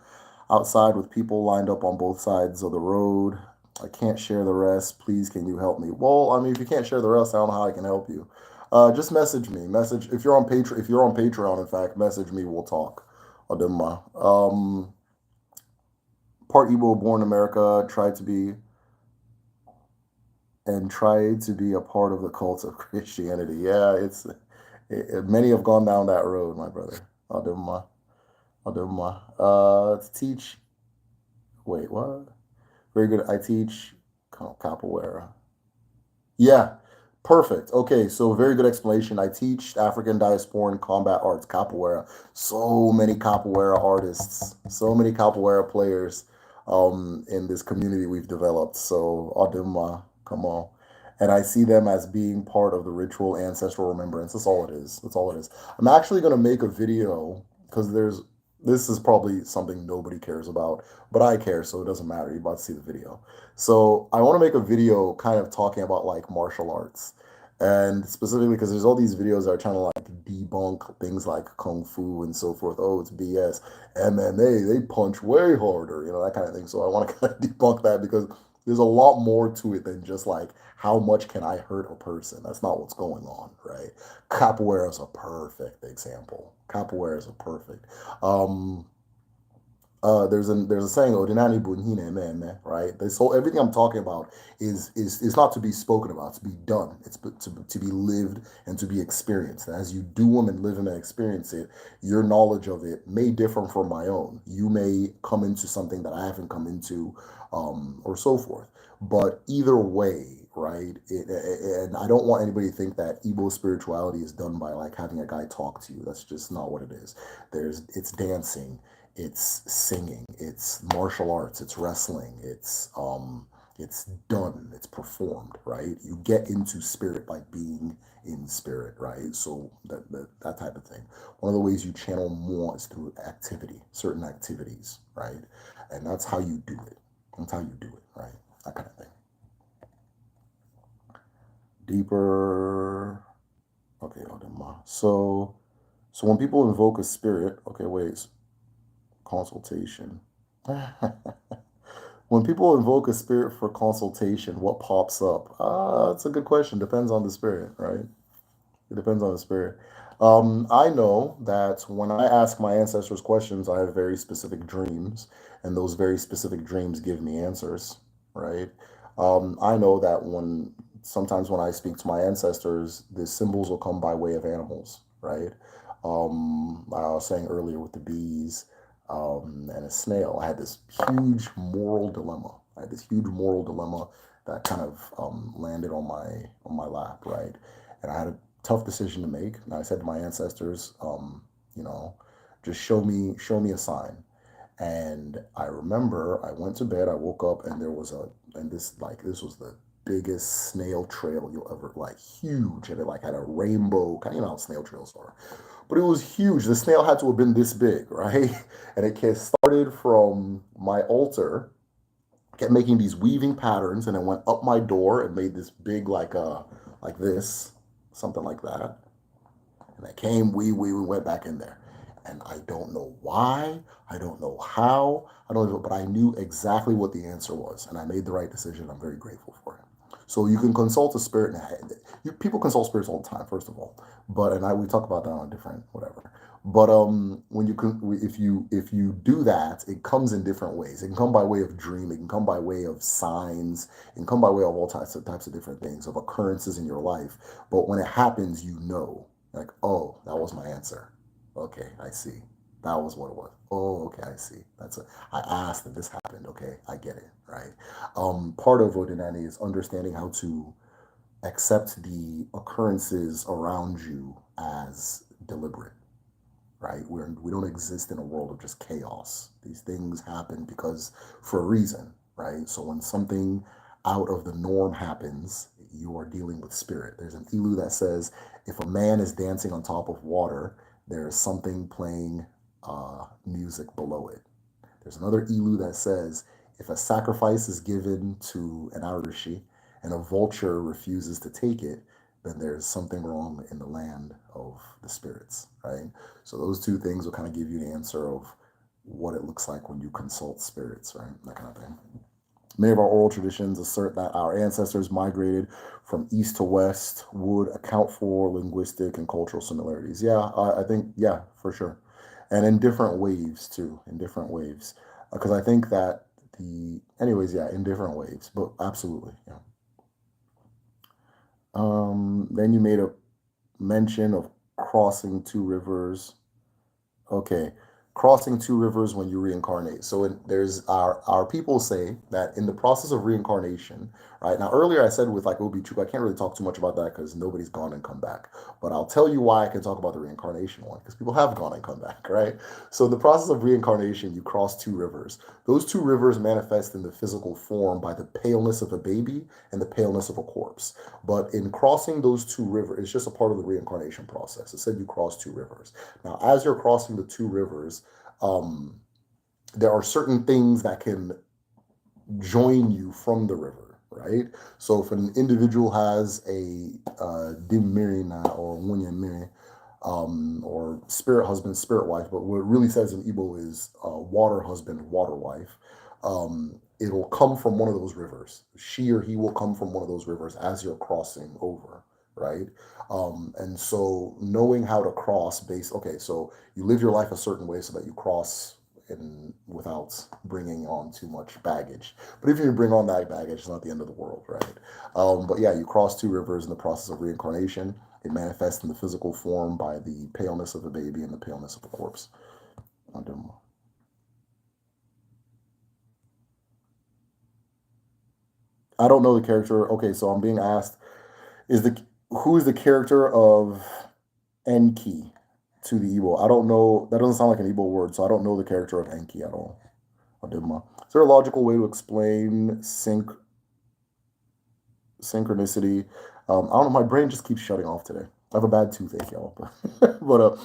outside with people lined up on both sides of the road. I can't share the rest. Please, can you help me? Well, I mean, if you can't share the rest, I don't know how I can help you. Just message me. Message if you're on Patreon. If you're on Patreon, in fact, message me. We'll talk. Ademma. Part Igbo, born in America, tried to be a part of the cult of Christianity. Yeah, many have gone down that road, my brother. Ademma. Ademma. To teach. Wait, what? Very good. I teach capoeira. Yeah, perfect. Okay, so very good explanation. I teach African diasporan combat arts, capoeira. So many capoeira artists, so many capoeira players in this community we've developed. So, Aduma, come on. And I see them as being part of the ritual ancestral remembrance. That's all it is. That's all it is. I'm actually going to make a video because this is probably something nobody cares about, but I care, so it doesn't matter. You're about to see the video. So I want to make a video kind of talking about like martial arts. And specifically because there's all these videos that are trying to like debunk things like kung fu and so forth. Oh, it's BS. MMA, they punch way harder, that kind of thing. So I want to kind of debunk that because there's a lot more to it than just like how much can I hurt a person. That's not what's going on, right? Capoeira is a perfect example. Capoeira is a perfect. There's a saying, "Odinani bunhine meme," right? This whole everything I'm talking about is not to be spoken about, to be done. It's to be lived and to be experienced. And as you do them and live them and experience it, your knowledge of it may differ from my own. You may come into something that I haven't come into, or so forth. But either way, right? And I don't want anybody to think that Igbo spirituality is done by like having a guy talk to you. That's just not what it is. It's dancing, it's singing, it's martial arts, it's wrestling, it's done, it's performed, right? You get into spirit by being in spirit, right? So that type of thing. One of the ways you channel more is through activity, certain activities, right? And that's how you do it. That's how you do it, right? That kind of thing. Deeper. Okay, so when people invoke a spirit, okay, wait, consultation. When people invoke a spirit for consultation, what pops up? That's a good question. Depends on the spirit, right? It depends on the spirit. I know that when I ask my ancestors questions, I have very specific dreams, and those very specific dreams give me answers, right? I know that sometimes when I speak to my ancestors, the symbols will come by way of animals, right? I was saying earlier with the bees and a snail, I had this huge moral dilemma. I had this huge moral dilemma that kind of landed on my lap, right? And I had a tough decision to make. And I said to my ancestors, you know, just show me a sign. And I remember I went to bed, I woke up, and this was the biggest snail trail you'll ever, like, huge. And it like had a rainbow, kind of, how snail trails are. But it was huge. The snail had to have been this big, right? And it started from my altar, kept making these weaving patterns, and it went up my door and made this big, like this, something like that. And I came, we went back in there. And I don't know why, I don't know how, I don't know, but I knew exactly what the answer was. And I made the right decision. I'm very grateful for it. So you can consult a spirit. People consult spirits all the time, first of all. But we talk about that on a different whatever. But if you do that, it comes in different ways. It can come by way of dream. It can come by way of signs. It can come by way of all types of different things, of occurrences in your life. But when it happens, you know, like, oh, that was my answer. Okay, I see. That was what it was. Oh, okay, I see. I asked and this happened. Okay, I get it, right? Part of Odinani is understanding how to accept the occurrences around you as deliberate, right? We don't exist in a world of just chaos. These things happen because for a reason, right? So when something out of the norm happens, you are dealing with spirit. There's an ilu that says if a man is dancing on top of water, there is something playing music below it. There's another ilu that says if a sacrifice is given to an Arishi and a vulture refuses to take it, then there's something wrong in the land of the spirits, right? So those two things will kind of give you the answer of what it looks like when you consult spirits, right? That kind of thing. Many of our oral traditions assert that our ancestors migrated from east to west would account for linguistic and cultural similarities. Yeah, I think, yeah, for sure. And in different waves, too, in different waves. Because I think that anyways, yeah, in different waves, but absolutely, yeah. Then you made a mention of crossing two rivers. Okay. Crossing two rivers when you reincarnate. So there's our people say that in the process of reincarnation, right? Now earlier I said with like Obi Chuk, I can't really talk too much about that because nobody's gone and come back. But I'll tell you why I can talk about the reincarnation one, because people have gone and come back, right? So the process of reincarnation, you cross two rivers. Those two rivers manifest in the physical form by the paleness of a baby and the paleness of a corpse. But in crossing those two rivers, it's just a part of the reincarnation process. It said you cross two rivers. Now, as you're crossing the two rivers, um, there are certain things that can join you from the river, right? So if an individual has a Dimirina or Wunyamiri, or spirit husband, spirit wife, but what it really says in Igbo is water husband, water wife. It'll come from one of those rivers. She or he will come from one of those rivers as you're crossing over, right? And so knowing how to cross okay, so you live your life a certain way so that you cross and without bringing on too much baggage. But if you bring on that baggage, it's not the end of the world, right? But yeah, you cross two rivers in the process of reincarnation. It manifests in the physical form by the paleness of a baby and the paleness of a corpse. I don't know the character. Okay, so I'm being asked, is the who is the character of Enki to the Igbo? I don't know. That doesn't sound like an Igbo word, so I don't know the character of Enki at all. Is there a logical way to explain synchronicity? I don't know. My brain just keeps shutting off today. I have a bad toothache, y'all. But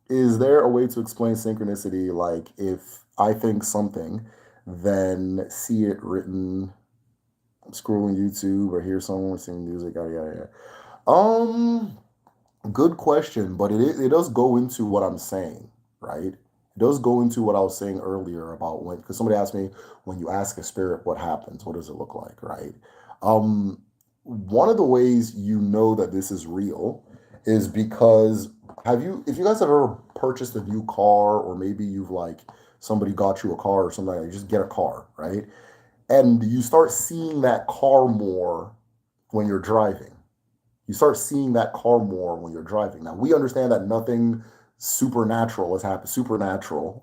is there a way to explain synchronicity? Like if I think something, then see it written, scrolling YouTube or hear someone sing music, yada yada yada. Good question, but it does go into what I'm saying, right? It does go into what I was saying earlier about when, because somebody asked me, when you ask a spirit what happens, what does it look like, right? One of the ways you know that this is real is because if you guys have ever purchased a new car, or maybe you've like somebody got you a car or something like that, you just get a car, right? And you start seeing that car more when you're driving. You start seeing that car more when you're driving. Now we understand that nothing supernatural,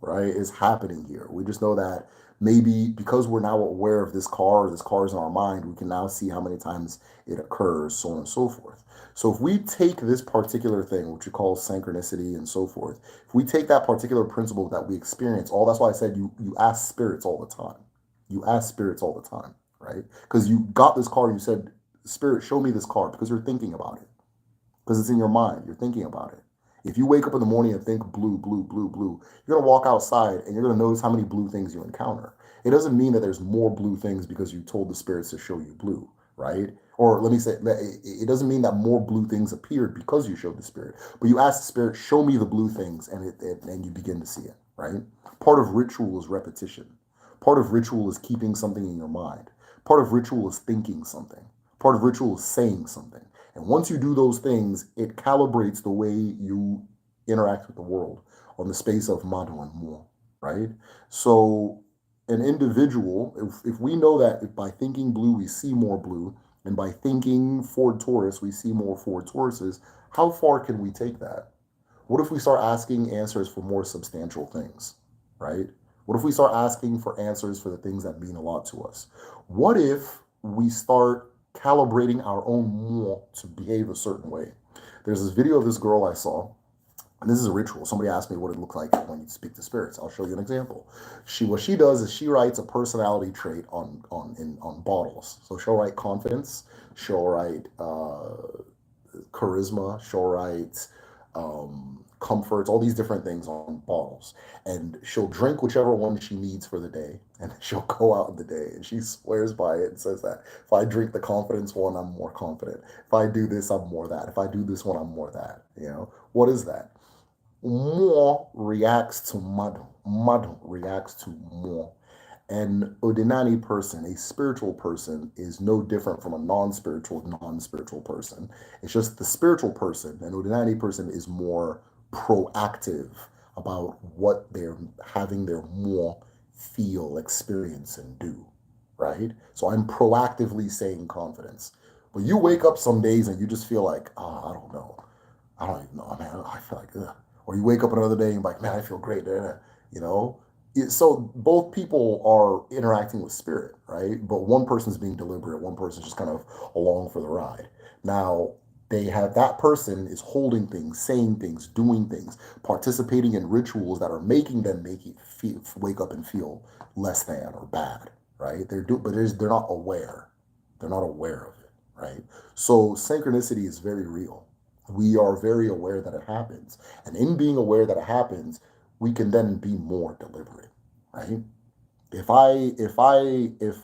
right, is happening here. We just know that maybe because we're now aware of this car is in our mind, we can now see how many times it occurs, so on and so forth. So if we take this particular thing, which you call synchronicity and so forth, if we take that particular principle that we experience, all that's why I said you ask spirits all the time. You ask spirits all the time, right? Because you got this car, you said, Spirit, show me this car, because you're thinking about it, because it's in your mind. You're thinking about it. If you wake up in the morning and think blue, blue, blue, blue, you're going to walk outside and you're going to notice how many blue things you encounter. It doesn't mean that there's more blue things because you told the spirits to show you blue, right? Or let me say, it doesn't mean that more blue things appeared because you showed the spirit. But you ask the spirit, show me the blue things, and you begin to see it, right? Part of ritual is repetition. Part of ritual is keeping something in your mind. Part of ritual is thinking something. Part of ritual is saying something. And once you do those things, it calibrates the way you interact with the world on the space of Mado and more, right? So, an individual, if we know that if by thinking blue, we see more blue, and by thinking Ford Taurus, we see more Ford Tauruses, how far can we take that? What if we start asking answers for more substantial things, right? What if we start asking for answers for the things that mean a lot to us? What if we start calibrating our own more to behave a certain way? There's this video of this girl I saw, and this is a ritual. Somebody asked me what it looked like when you speak to spirits. I'll show you an example. What she does is she writes a personality trait on bottles. So she'll write confidence, she'll write charisma, she'll write comforts, all these different things on bottles. And she'll drink whichever one she needs for the day. And she'll go out in the day. And she swears by it and says that if I drink the confidence one, I'm more confident. If I do this, I'm more that. If I do this one, I'm more that. You know, what is that? More reacts to madu. mad reacts to more. An ordinary person, a spiritual person, is no different from a non-spiritual person. It's just the spiritual person, an ordinary person, is more proactive about what they're having their more feel, experience, and do, right? So I'm proactively saying confidence. But you wake up some days and you just feel like, oh, I don't know. I don't even know, man. I feel like, ugh. Or you wake up another day and you're like, man, I feel great. You know, so both people are interacting with spirit, right? But one person's being deliberate, one person's just kind of along for the ride. Now, they have that person is holding things, saying things, doing things, participating in rituals that are making them wake up and feel less than or bad, right? But they're not aware. They're not aware of it, right? So synchronicity is very real. We are very aware that it happens, and in being aware that it happens, we can then be more deliberate, right? If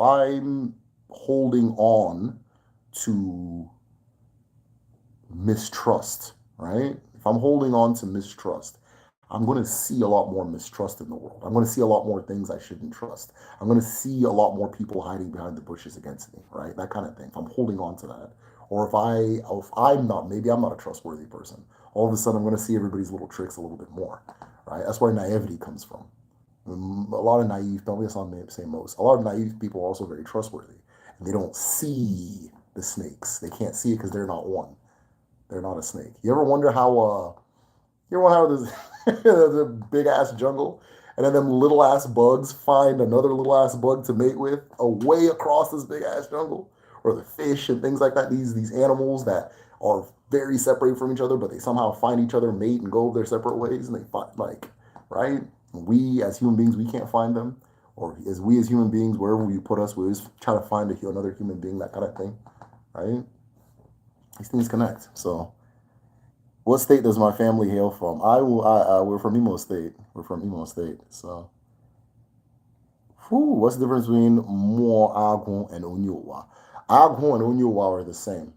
I'm holding on to mistrust, right? If I'm holding on to mistrust, I'm going to see a lot more mistrust in the world. I'm going to see a lot more things I shouldn't trust. I'm going to see a lot more people hiding behind the bushes against me, right? That kind of thing. If I'm holding on to that, or if I'm not, maybe I'm not a trustworthy person. All of a sudden, I'm going to see everybody's little tricks a little bit more, right? That's where naivety comes from. A lot of naive, don't guess I'm say most. A lot of naive people are also very trustworthy, and they don't see the snakes. They can't see it because they're not one. They're not a snake. You ever wonder how you ever wonder how this the big ass jungle and then them little ass bugs find another little ass bug to mate with away across this big ass jungle? Or the fish and things like that, these animals that are very separate from each other, but they somehow find each other, mate, and go their separate ways, and they find like, right? We as human beings, we can't find them. Or as we as human beings, wherever you put us, we always try to find another human being, that kind of thing, right? These things connect. So, what state does my family hail from? We're from Imo State. We're from Imo State. So, what's the difference between Mo Agun and Onyowa? Agun and Onyowa are the same.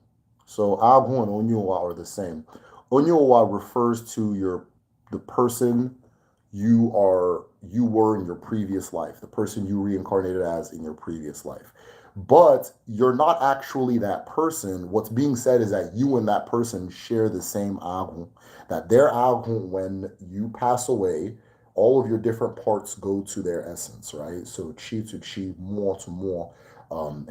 So, Agun and Onyowa are the same. Onyowa refers to the person you were in your previous life, the person you reincarnated as in your previous life. But you're not actually that person. What's being said is that you and that person share the same agun, that their agun, when you pass away, all of your different parts go to their essence, right? So chi to chi, more to more,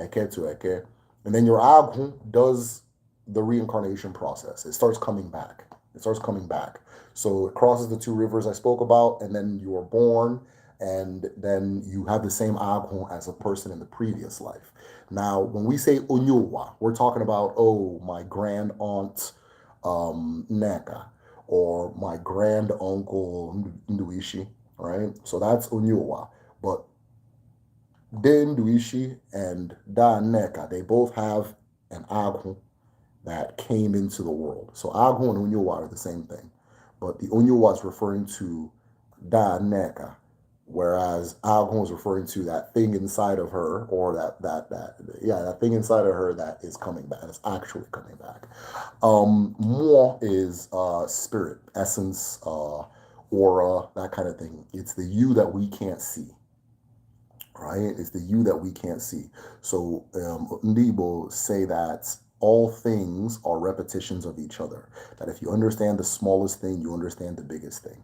eke to eke. And then your agun does the reincarnation process. It starts coming back. It starts coming back. So it crosses the two rivers I spoke about, and then you are born, and then you have the same agun as a person in the previous life. Now, when we say onyowa, we're talking about, oh, my grand aunt Neka, or my grand uncle Nduishi, right? So that's onyowa. But Den Nduishi and Da Neka, they both have an agun that came into the world. So Agu and Unyowa are the same thing. But the Unyowa is referring to Da Neka, whereas Agu is referring to that thing inside of her, or that thing inside of her that is coming back, that's actually coming back. More is spirit, essence, aura, that kind of thing. It's the you that we can't see, right? It's the you that we can't see. So Ndibo say that all things are repetitions of each other. That if you understand the smallest thing, you understand the biggest thing.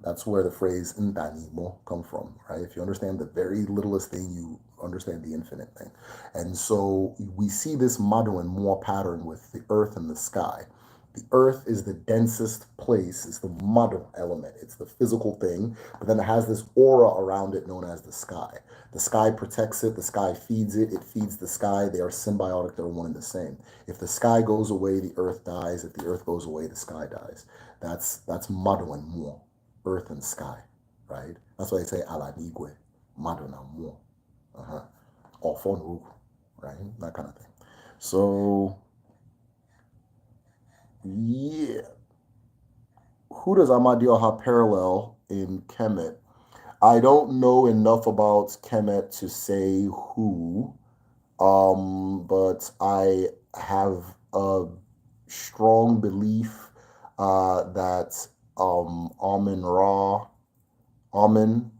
That's where the phrase "ntanimo" come from, right? If you understand the very littlest thing, you understand the infinite thing. And so we see this mado and more pattern with the earth and the sky. The earth is the densest place, it's the mado element, it's the physical thing, but then it has this aura around it known as the sky. The sky protects it, the sky feeds it, it feeds the sky. They are symbiotic, they're one and the same. If the sky goes away, the earth dies. If the earth goes away, the sky dies. That's mado and more, earth and sky, right? That's why they say ala nigwe, mado na more. Uh-huh. Or fon, right? That kind of thing. So yeah. Who does Amadioha parallel in Kemet? I don't know enough about Kemet to say who, but I have a strong belief that Amin Ra almond,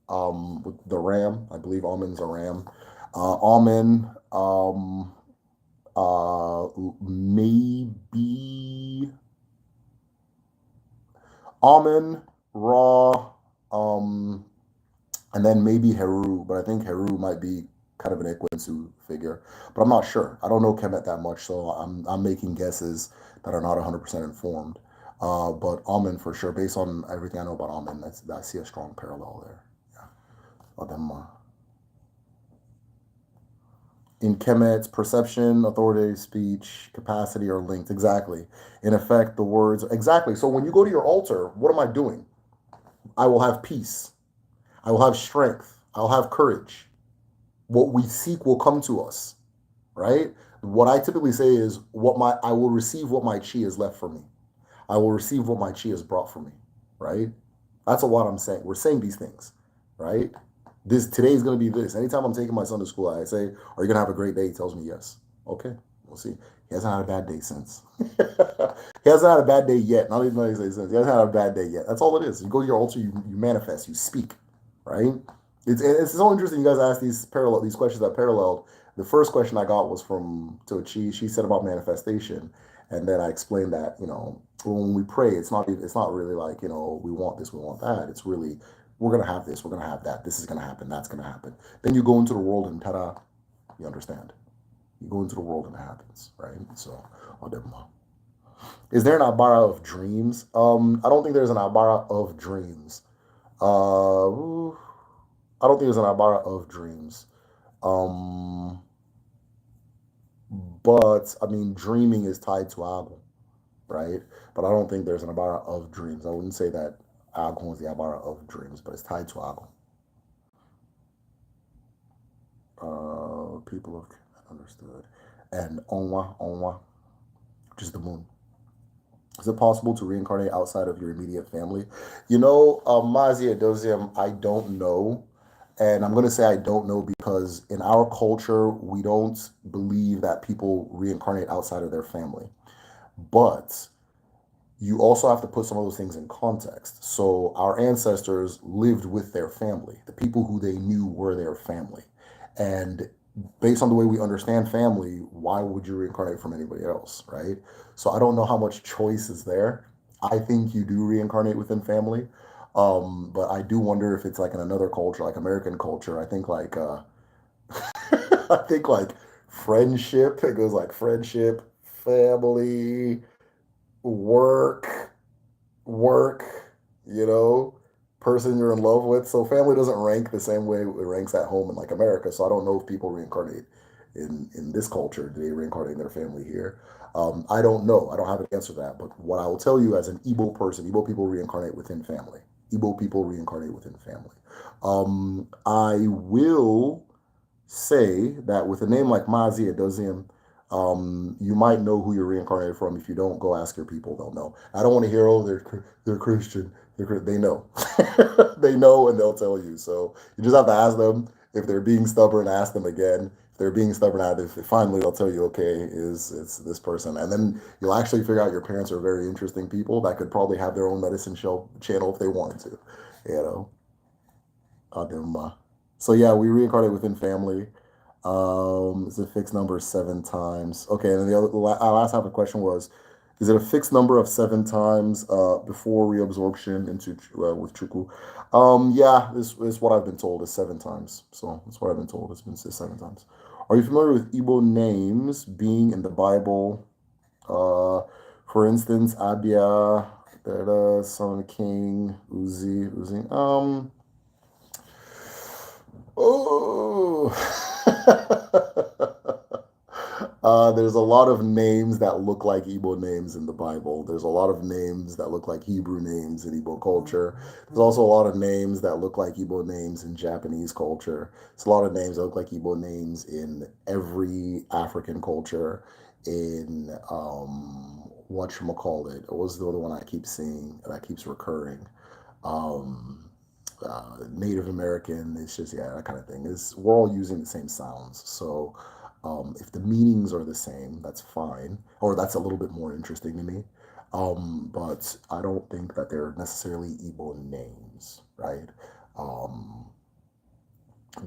with the ram. I believe almond's a ram. Almond, maybe almond, raw, um, and then maybe Heru, but I think Heru might be kind of an Ekwensu figure, but I'm not sure. I don't know Kemet that much, so I'm making guesses that are not 100% informed. But Almond for sure, based on everything I know about Almond, I see a strong parallel there. Yeah, of them. In Kemet's perception, authoritative speech, capacity are linked. Exactly. In effect, the words exactly. So when you go to your altar, what am I doing? I will have peace. I will have strength. I'll have courage. What we seek will come to us, right? What I typically say is what my I will receive what my chi has left for me. I will receive what my chi has brought for me, right? That's a lot I'm saying. We're saying these things, right? This today is going to be this. Anytime I'm taking my son to school, I say, "Are you going to have a great day?" He tells me yes. Okay, we'll see. He hasn't had a bad day since. He hasn't had a bad day yet. Not even though he says since. He hasn't had a bad day yet. That's all it is. You go to your altar, you manifest, you speak, right? It's so interesting. You guys ask these questions that paralleled. The first question I got was from Tochi. She said about manifestation, and then I explained that when we pray, it's not really like we want this, we want that. It's really we're gonna have this, we're gonna have that. This is gonna happen, that's gonna happen. Then you go into the world and ta-da, you understand. You go into the world and it happens, right? So, is there an Abara of dreams? I don't think there's an Abara of dreams. I don't think there's an Abara of dreams. Um, but I mean, dreaming is tied to Agon, right? But I don't think there's an Abara of dreams. I wouldn't say that Agon is the Abara of dreams, but it's tied to Agon. People have understood. And Onwa, which is the moon. Is it possible to reincarnate outside of your immediate family? Mazi Adosium, I don't know. And I'm going to say I don't know because in our culture, we don't believe that people reincarnate outside of their family. But you also have to put some of those things in context. So our ancestors lived with their family. The people who they knew were their family. And based on the way we understand family, why would you reincarnate from anybody else, right? So I don't know how much choice is there. I think you do reincarnate within family. But I do wonder if it's like in another culture, like American culture. I think like I think like friendship. It goes like friendship, family, work, work, you know, person you're in love with. So family doesn't rank the same way it ranks at home in like America. So I don't know if people reincarnate in this culture. Do they reincarnate in their family here? I don't know. I don't have an answer to that. But what I will tell you as an Igbo person, Igbo people reincarnate within family. Igbo people reincarnate within family. I will say that with a name like Mazi Adozim, you might know who you're reincarnated from. If you don't, go ask your people; they'll know. I don't want to hear, "Oh, they're Christian." They know, they know, and they'll tell you. So you just have to ask them. If they're being stubborn, ask them again. If they're being stubborn, if finally they'll tell you, "Okay, it's this person," and then you'll actually figure out your parents are very interesting people that could probably have their own medicine show channel if they wanted to, you know. Ademba. So yeah, we reincarnate within family. It's a fixed number 7 times. Okay, and then our last half of the question was, is it a fixed number of 7 times before reabsorption into with Chuku? Yeah, this is what I've been told is 7 times. So that's what I've been told. It's been 7 times. Are you familiar with Igbo names being in the Bible? For instance, Abia, the Son of the King, Uzi. Oh, there's a lot of names that look like Igbo names in the Bible. There's a lot of names that look like Hebrew names in Igbo culture. There's also a lot of names that look like Igbo names in Japanese culture. There's a lot of names that look like Igbo names in every African culture. In whatchamacallit, what was the other one I keep seeing that keeps recurring? Um, Native American. It's just that kind of thing. We're all using the same sounds, so if the meanings are the same, that's fine, or that's a little bit more interesting to me. But I don't think that they're necessarily Igbo names, right?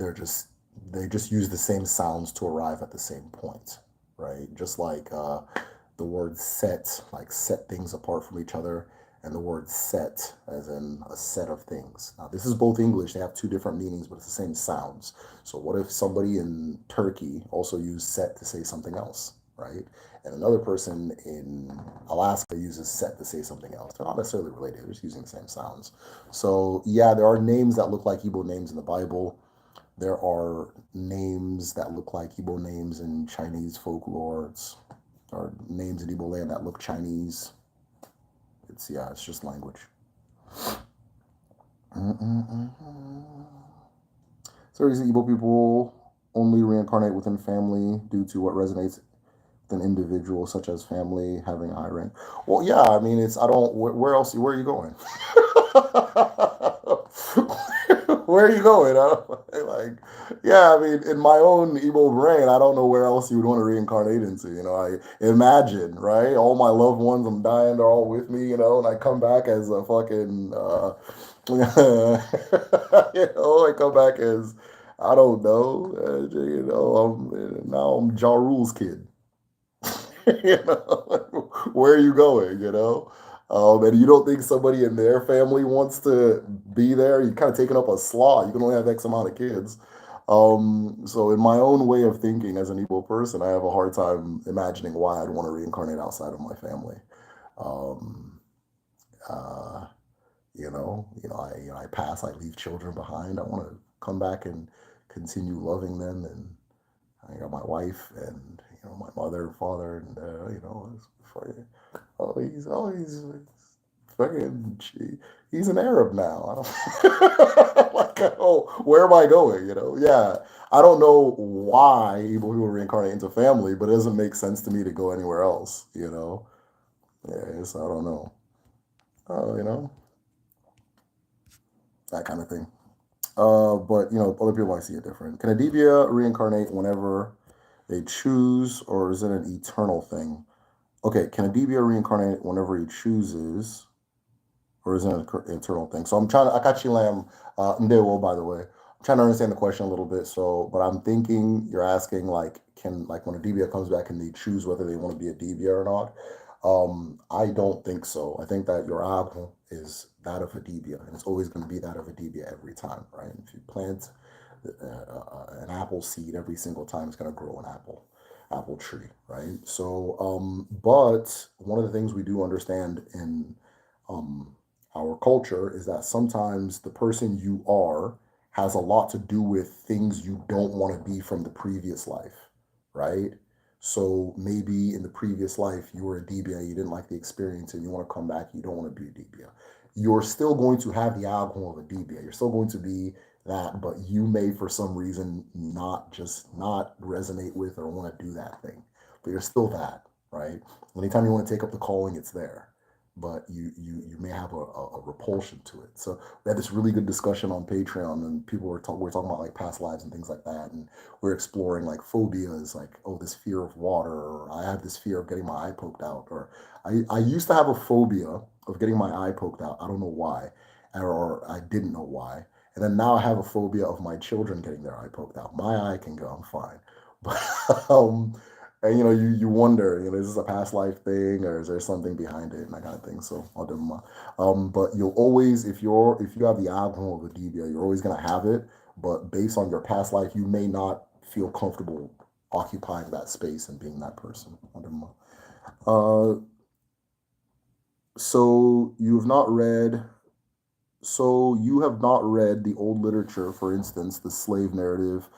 they're just they just use the same sounds to arrive at the same point, right? Just like the word set, like set things apart from each other, and the word set, as in a set of things. Now, this is both English, they have two different meanings, but it's the same sounds. So, what if somebody in Turkey also used set to say something else, right? And another person in Alaska uses set to say something else. They're not necessarily related, they're just using the same sounds. So, yeah, there are names that look like Igbo names in the Bible. There are names that look like Igbo names in Chinese folklore. Or names in Igbo land that look Chinese. It's just language. So reason Igbo people only reincarnate within family due to what resonates with an individual, such as family having a high rank. Well, yeah, I mean, it's I don't. Where else? Where are you going? Where are you going? I don't, like, yeah, I mean, in my own Igbo brain, I don't know where else you would want to reincarnate into. I imagine, right? All my loved ones, I'm dying, they're all with me, and I come back as a fucking, I come back as, I don't know, now I'm Ja Rule's kid. Where are you going? And you don't think somebody in their family wants to be there. You're kind of taking up a slot. You can only have X amount of kids. So in my own way of thinking as an Igbo person, I have a hard time imagining why I'd want to reincarnate outside of my family. Um, uh, I pass, I leave children behind. I want to come back and continue loving them, and I got my wife and my mother and father, and he's fucking he's an Arab now. Like, oh, where am I going? Yeah, I don't know why people who reincarnate into family, but it doesn't make sense to me to go anywhere else. Yeah, so I don't know. That kind of thing. But other people might see it different. Can a Adibia reincarnate whenever they choose, or is it an eternal thing? Okay, can a Adibia reincarnate whenever he chooses, or is it an eternal thing? So I'm trying to Akachi Lam Ndewo, by the way. I'm trying to understand the question a little bit. So, but I'm thinking you're asking like, can like when a Adibia comes back, can they choose whether they want to be a Adibia or not? I don't think so. I think that your apple is that of a Adibia, and it's always going to be that of a Adibia every time, right? If you plant an apple seed every single time, it's going to grow an apple tree, right? So, but one of the things we do understand in um, our culture is that sometimes the person you are has a lot to do with things you don't want to be from the previous life, right? So maybe in the previous life you were a Dibia, you didn't like the experience, and you want to come back, you don't want to be a Dibia. You're still going to have the alcohol of a Dibia. You're still going to be that, but you may for some reason not resonate with or want to do that thing. But you're still that, right? Anytime you want to take up the calling, it's there. But you may have a repulsion to it. So we had this really good discussion on Patreon, and people were talking about like past lives and things like that, and we're exploring like phobias, like, oh, this fear of water, or I have this fear of getting my eye poked out, or I used to have a phobia of getting my eye poked out. I don't know why, or I didn't know why. And then now I have a phobia of my children getting their eye poked out. My eye can go, I'm fine. But and you wonder, is this a past life thing, or is there something behind it, and that kind of thing. So I'll do my but you'll always, if you have the alcohol of a DBA, you're always gonna have it. But based on your past life, you may not feel comfortable occupying that space and being that person. I'll do my so you have not read the old literature, for instance, the slave narrative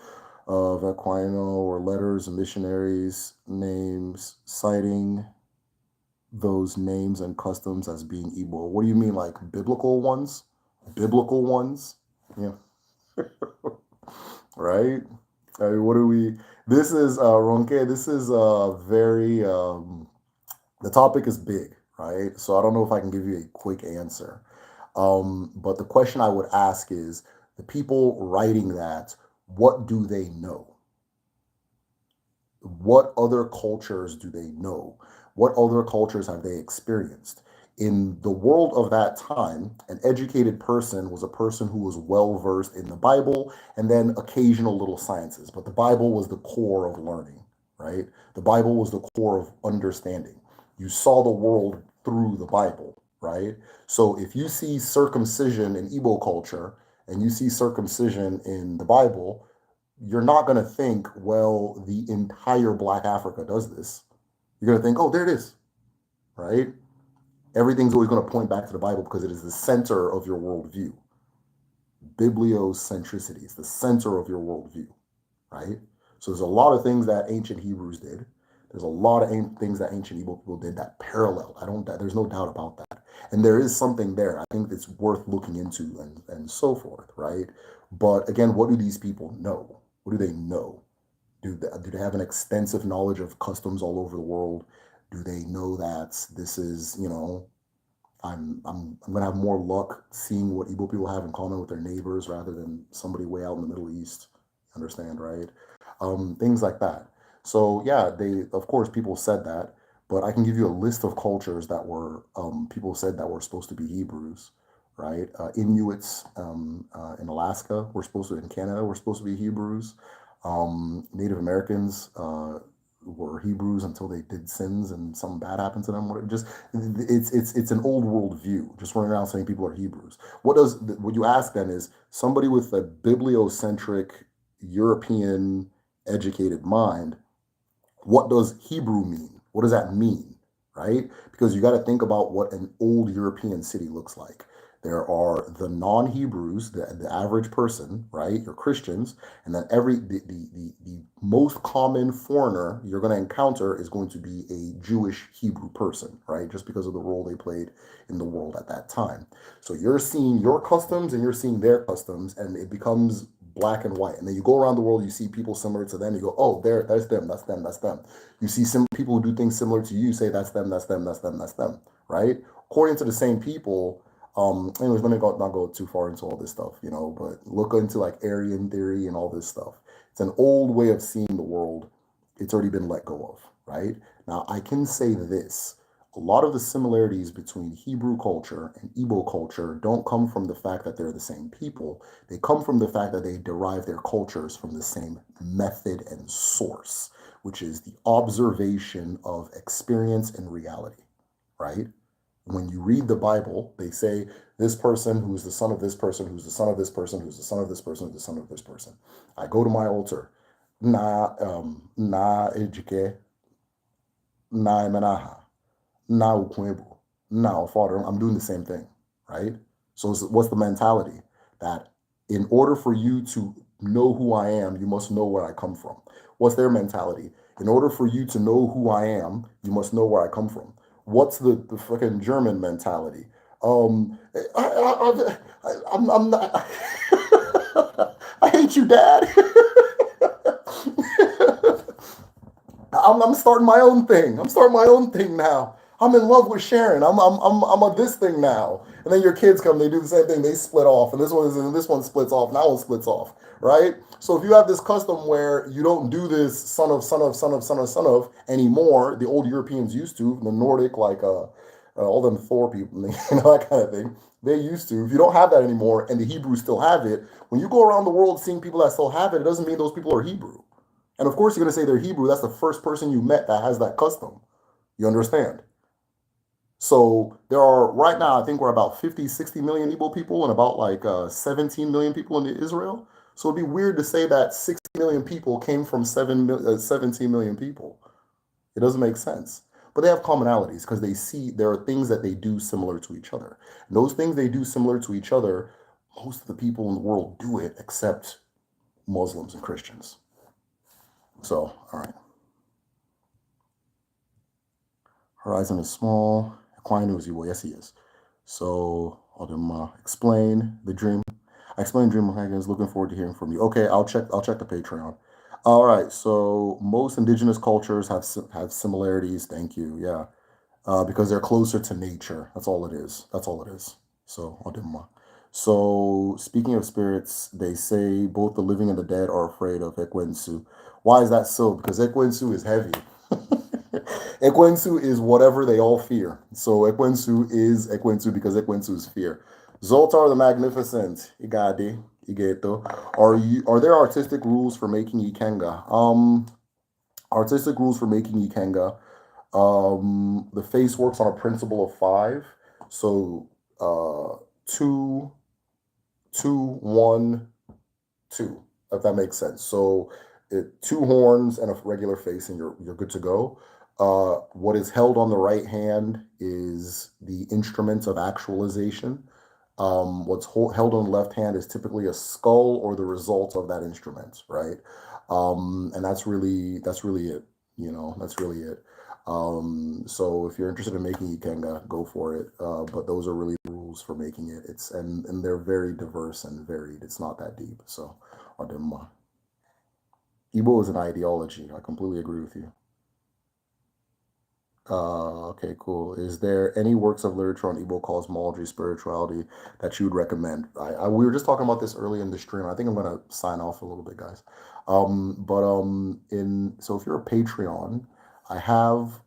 of Aquino, or letters of missionaries' names citing those names and customs as being Igbo. What do you mean, like biblical ones? Biblical ones? Yeah. Right? I mean, what do we? This is Ronke. This is very. The topic is big, right? So I don't know if I can give you a quick answer. But the question I would ask is, the people writing that, what do they know? What other cultures do they know? What other cultures have they experienced? In the world of that time, an educated person was a person who was well versed in the Bible and then occasional little sciences. But the Bible was the core of learning, right? The Bible was the core of understanding. You saw the world through the Bible, right? So if you see circumcision in Igbo culture and you see circumcision in the Bible, you're not going to think, well, the entire Black Africa does this. You're going to think, oh, there it is, right? Everything's always going to point back to the Bible because it is the center of your worldview. Bibliocentricity is the center of your worldview, right? So there's a lot of things that ancient Hebrews did. There's a lot of things that ancient Igbo people did that parallel. There's no doubt about that. And there is something there. I think it's worth looking into and so forth, right? But again, what do these people know? What do they know? Do they have an extensive knowledge of customs all over the world? Do they know that this is, I'm gonna have more luck seeing what Igbo people have in common with their neighbors rather than somebody way out in the Middle East. Understand, right? Things like that. So yeah, of course people said that, but I can give you a list of cultures that were people said that were supposed to be Hebrews, right? Inuits in Alaska in Canada were supposed to be Hebrews. Native Americans were Hebrews until they did sins and something bad happened to them. It's an old world view. Just running around saying people are Hebrews. What you ask then is somebody with a bibliocentric European educated mind, what does Hebrew mean? What does that mean, right? Because you got to think about what an old European city looks like. There are the non-Hebrews, the average person, right? Your Christians, and then the most common foreigner you're going to encounter is going to be a Jewish Hebrew person, right? Just because of the role they played in the world at that time. So you're seeing your customs and you're seeing their customs, and it becomes black and white. And then you go around the world, you see people similar to them, you go, oh, that's them, that's them, that's them. You see some people who do things similar to you, say that's them, that's them, that's them, that's them, right? According to the same people. Anyways, let me not go too far into all this stuff, but look into like Aryan theory and all this stuff. It's an old way of seeing the world. It's already been let go of, right? Now, I can say this. A lot of the similarities between Hebrew culture and Igbo culture don't come from the fact that they're the same people. They come from the fact that they derive their cultures from the same method and source, which is the observation of experience and reality, right? When you read the Bible, they say this person who's the son of this person, who's the son of this person, who's the son of this person, who's the son of this person. I go to my altar. Na ejike, na emenaha, na ukwebu, na father. I'm doing the same thing, right? So what's the mentality? That in order for you to know who I am, you must know where I come from. What's their mentality? In order for you to know who I am, you must know where I come from. What's the fucking German mentality? I'm not. I hate you, Dad. I'm starting my own thing. I'm starting my own thing now. I'm in love with Sharon. I'm on this thing now. And then your kids come, they do the same thing. They split off, and this one splits off, and that one splits off, right? So if you have this custom where you don't do this son of anymore, the old Europeans used to, the Nordic, like all them Thor people, that kind of thing. They used to. If you don't have that anymore, and the Hebrews still have it, when you go around the world seeing people that still have it, it doesn't mean those people are Hebrew. And of course, you're going to say they're Hebrew. That's the first person you met that has that custom. You understand? So there are, right now, I think we're about 50, 60 million Igbo people and about like 17 million people in Israel. So it'd be weird to say that 60 million people came from 17 million people. It doesn't make sense. But they have commonalities because they see there are things that they do similar to each other. And those things they do similar to each other, most of the people in the world do it except Muslims and Christians. So, all right. Horizon is small. Aquino is evil. Yes, he is. So I'll explain the dream. I explained dream mechanics. Looking forward to hearing from you. Okay, I'll check the Patreon. All right. So most indigenous cultures have similarities. Thank you. Yeah, because they're closer to nature. That's all it is. That's all it is. So I'll So speaking of spirits, they say both the living and the dead are afraid of Ekwensu. Why is that so? Because Ekwensu is heavy. Ekwensu is whatever they all fear. So Ekwensu is Ekwensu because Ekwensu is fear. Zoltar the Magnificent, Igade, Igeto. Are there artistic rules for making Ikenga? Artistic rules for making Ikenga. The face works on a principle of five. So two, two, one, two, if that makes sense. So two horns and a regular face, and you're good to go. What is held on the right hand is the instrument of actualization. Held on the left hand is typically a skull or the result of that instrument, right? And that's really it. That's really it. So if you're interested in making Ikenga, go for it. But those are really the rules for making it. And they're very diverse and varied. It's not that deep. So, Ademma. Igbo is an ideology. I completely agree with you. Okay, cool. Is there any works of literature on Igbo cosmology, spirituality that you would recommend? We were just talking about this early in the stream. I think I'm gonna sign off a little bit, guys. But in so if you're a Patreon, I have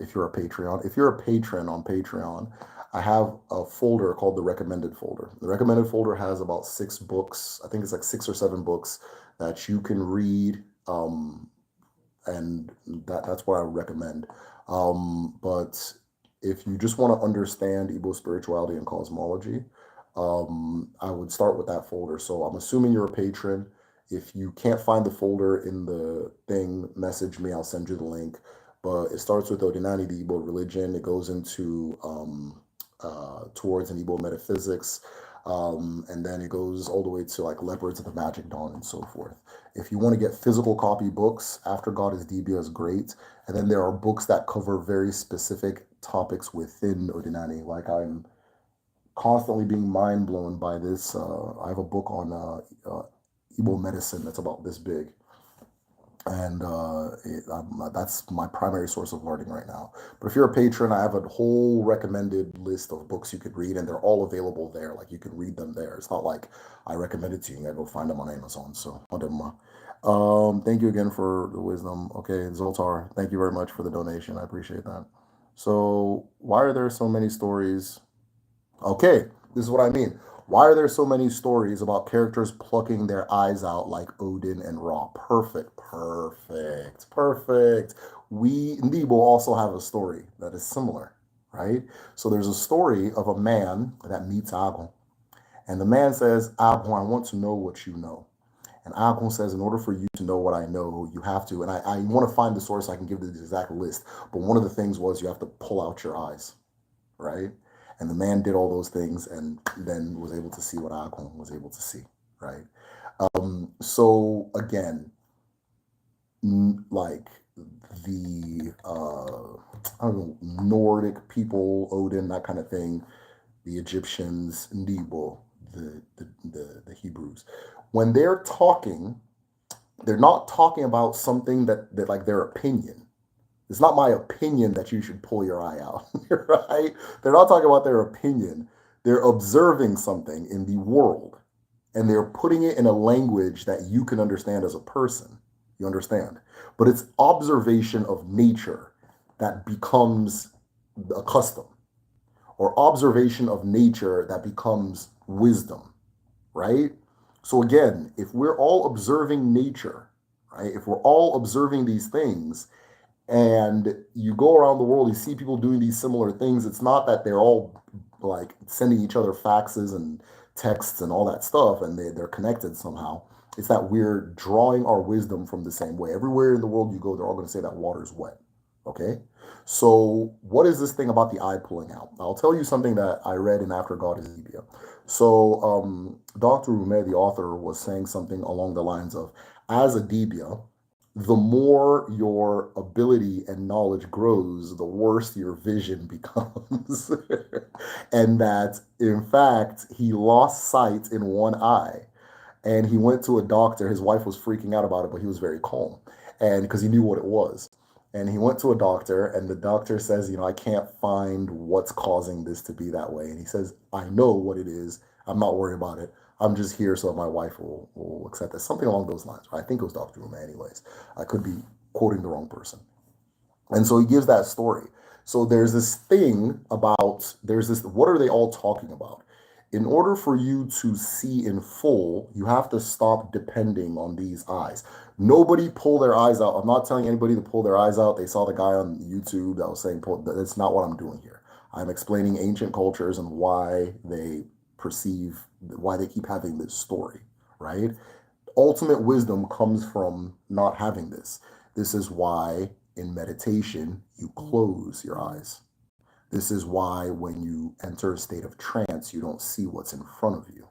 if you're a patron on Patreon, I have a folder called the recommended folder. The recommended folder has about 6 books. I think it's like 6 or 7 books that you can read. And that's what I would recommend. But if you just want to understand Igbo spirituality and cosmology, I would start with that folder. So I'm assuming you're a patron. If you can't find the folder in the thing, message me. I'll send you the link. But it starts with Odinani, the Igbo religion. It goes into towards an Igbo metaphysics. And then it goes all the way to like Leopards of the Magic Dawn and so forth. If you want to get physical copy books, After God is Dibia is great. And then there are books that cover very specific topics within Odinani. Like I'm constantly being mind blown by this. I have a book on Igbo medicine that's about this big. And that's my primary source of learning right now. But if you're a patron, I have a whole recommended list of books you could read, and they're all available there. Like you can read them there. It's not like I recommend it to you. You gotta go find them on Amazon. So, thank you again for the wisdom. Okay, Zoltar, thank you very much for the donation. I appreciate that. So, why are there so many stories? Okay, this is what I mean. Why are there so many stories about characters plucking their eyes out like Odin and Ra? Perfect, perfect, perfect. We, Igbo, also have a story that is similar, right? So there's a story of a man that meets Agon. And the man says, Agon, I want to know what you know. And Agon says, in order for you to know what I know, you have to, and I want to find the source so I can give the exact list. But one of the things was you have to pull out your eyes, right? And the man did all those things and then was able to see what Agon was able to see, right? So again, like the I don't know, Nordic people, Odin, that kind of thing, the Egyptians, Nebo, the Hebrews, when they're talking, they're not talking about something that like their opinion. It's not my opinion that you should pull your eye out, right? They're not talking about their opinion. They're observing something in the world and they're putting it in a language that you can understand as a person. You understand? But it's observation of nature that becomes a custom, or observation of nature that becomes wisdom, right? So again, if we're all observing nature, right? If we're all observing these things, and you go around the world, you see people doing these similar things. It's not that they're all like sending each other faxes and texts and all that stuff and they're connected somehow. It's that we're drawing our wisdom from the same way. Everywhere in the world you go, they're all going to say that water's wet. Okay? So, what is this thing about the eye pulling out? I'll tell you something that I read in After God is Ebia. So, Dr. Rume, the author, was saying something along the lines of, as a Dibia, the more your ability and knowledge grows, the worse your vision becomes. And that, in fact, he lost sight in one eye. And he went to a doctor. His wife was freaking out about it, but he was very calm. And because he knew what it was. And he went to a doctor, and the doctor says, I can't find what's causing this to be that way. And he says, I know what it is. I'm not worried about it. I'm just here so my wife will accept this. Something along those lines. I think it was Dr. Uma anyways. I could be quoting the wrong person. And so he gives that story. So there's this thing about, there's this, what are they all talking about? In order for you to see in full, you have to stop depending on these eyes. Nobody pull their eyes out. I'm not telling anybody to pull their eyes out. They saw the guy on YouTube that was saying, pull, that's not what I'm doing here. I'm explaining ancient cultures and why they perceive, why they keep having this story, right? Ultimate wisdom comes from not having this. This is why in meditation you close your eyes. This is why when you enter a state of trance, you don't see what's in front of you.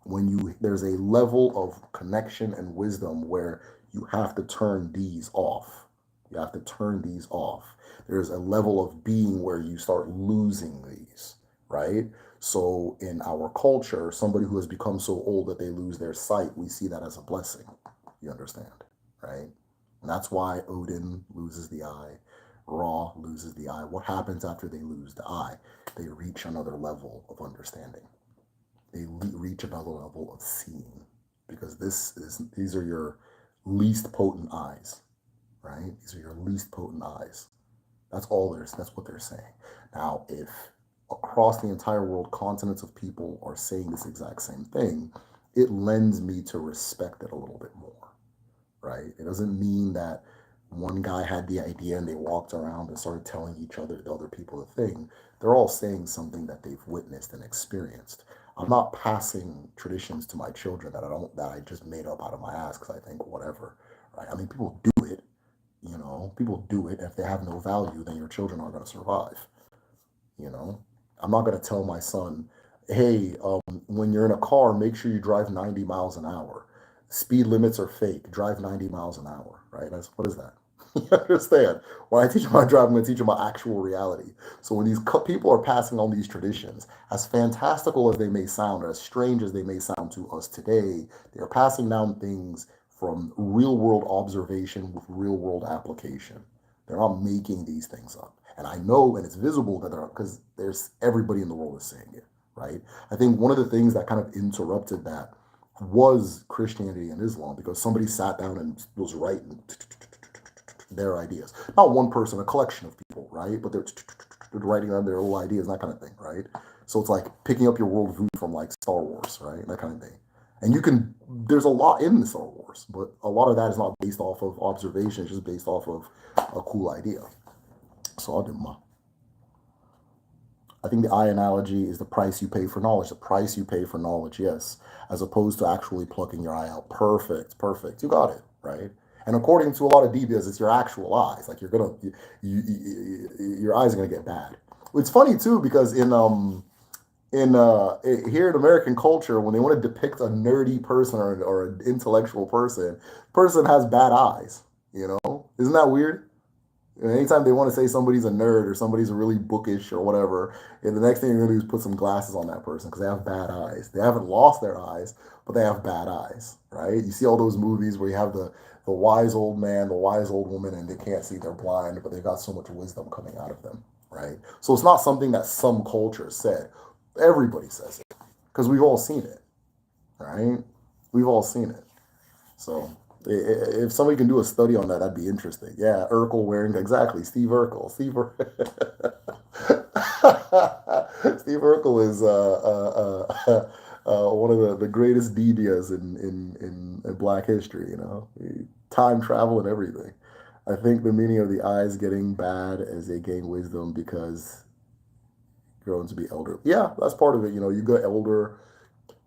When you there's a level of connection and wisdom where you have to turn these off. You have to turn these off. There's a level of being where you start losing these, right? So in our culture, somebody who has become so old that they lose their sight, we see that as a blessing. You understand, right? And that's why Odin loses the eye, Ra loses the eye. What happens after they lose the eye? They reach another level of understanding. They reach another level of seeing, because these are your least potent eyes, right? These are your least potent eyes. That's what they're saying. Now, if across the entire world, continents of people are saying this exact same thing, it lends me to respect it a little bit more, right? It doesn't mean that one guy had the idea and they walked around and started telling each other, the other people, the thing. They're all saying something that they've witnessed and experienced. I'm not passing traditions to my children that I just made up out of my ass because I think whatever, right? I mean, people do it, people do it. If they have no value, then your children aren't going to survive. You know, I'm not going to tell my son, hey, when you're in a car, make sure you drive 90 miles an hour. Speed limits are fake. Drive 90 miles an hour, right? What is that? You understand? When I teach them how to drive, I'm going to teach them about actual reality. So when these people are passing on these traditions, as fantastical as they may sound, or as strange as they may sound to us today, they are passing down things from real world observation with real world application. They're not making these things up. And I know, and it's visible that they're, because there's everybody in the world is saying it, right? I think one of the things that kind of interrupted that was Christianity and Islam, because somebody sat down and was writing their ideas. Not one person, a collection of people, right? But they're writing on their little ideas, that kind of thing, right? So it's like picking up your worldview from like Star Wars, right? That kind of thing. And there's a lot in the Star Wars, but a lot of that is not based off of observation, it's just based off of a cool idea. So I'll do my. I think the eye analogy is the price you pay for knowledge. The price you pay for knowledge, yes, as opposed to actually plucking your eye out. Perfect, perfect. You got it, right? And according to a lot of DBS, it's your actual eyes. Like your eyes are gonna get bad. It's funny too because here in American culture, when they want to depict a nerdy person or an intellectual person has bad eyes. Isn't that weird? Anytime they want to say somebody's a nerd or somebody's really bookish or whatever, and the next thing you're going to do is put some glasses on that person because they have bad eyes. They haven't lost their eyes, but they have bad eyes, right? You see all those movies where you have the wise old man, the wise old woman, and they can't see, they're blind, but they've got so much wisdom coming out of them, right? So it's not something that some culture said. Everybody says it because we've all seen it, right? We've all seen it. So if somebody can do a study on that, that'd be interesting. Yeah, Urkel wearing exactly Steve Urkel. Steve Urkel is one of the greatest DBs in Black history. Time travel and everything. I think the meaning of the eyes getting bad as they gain wisdom because grown to be elder. Yeah, that's part of it. You get older,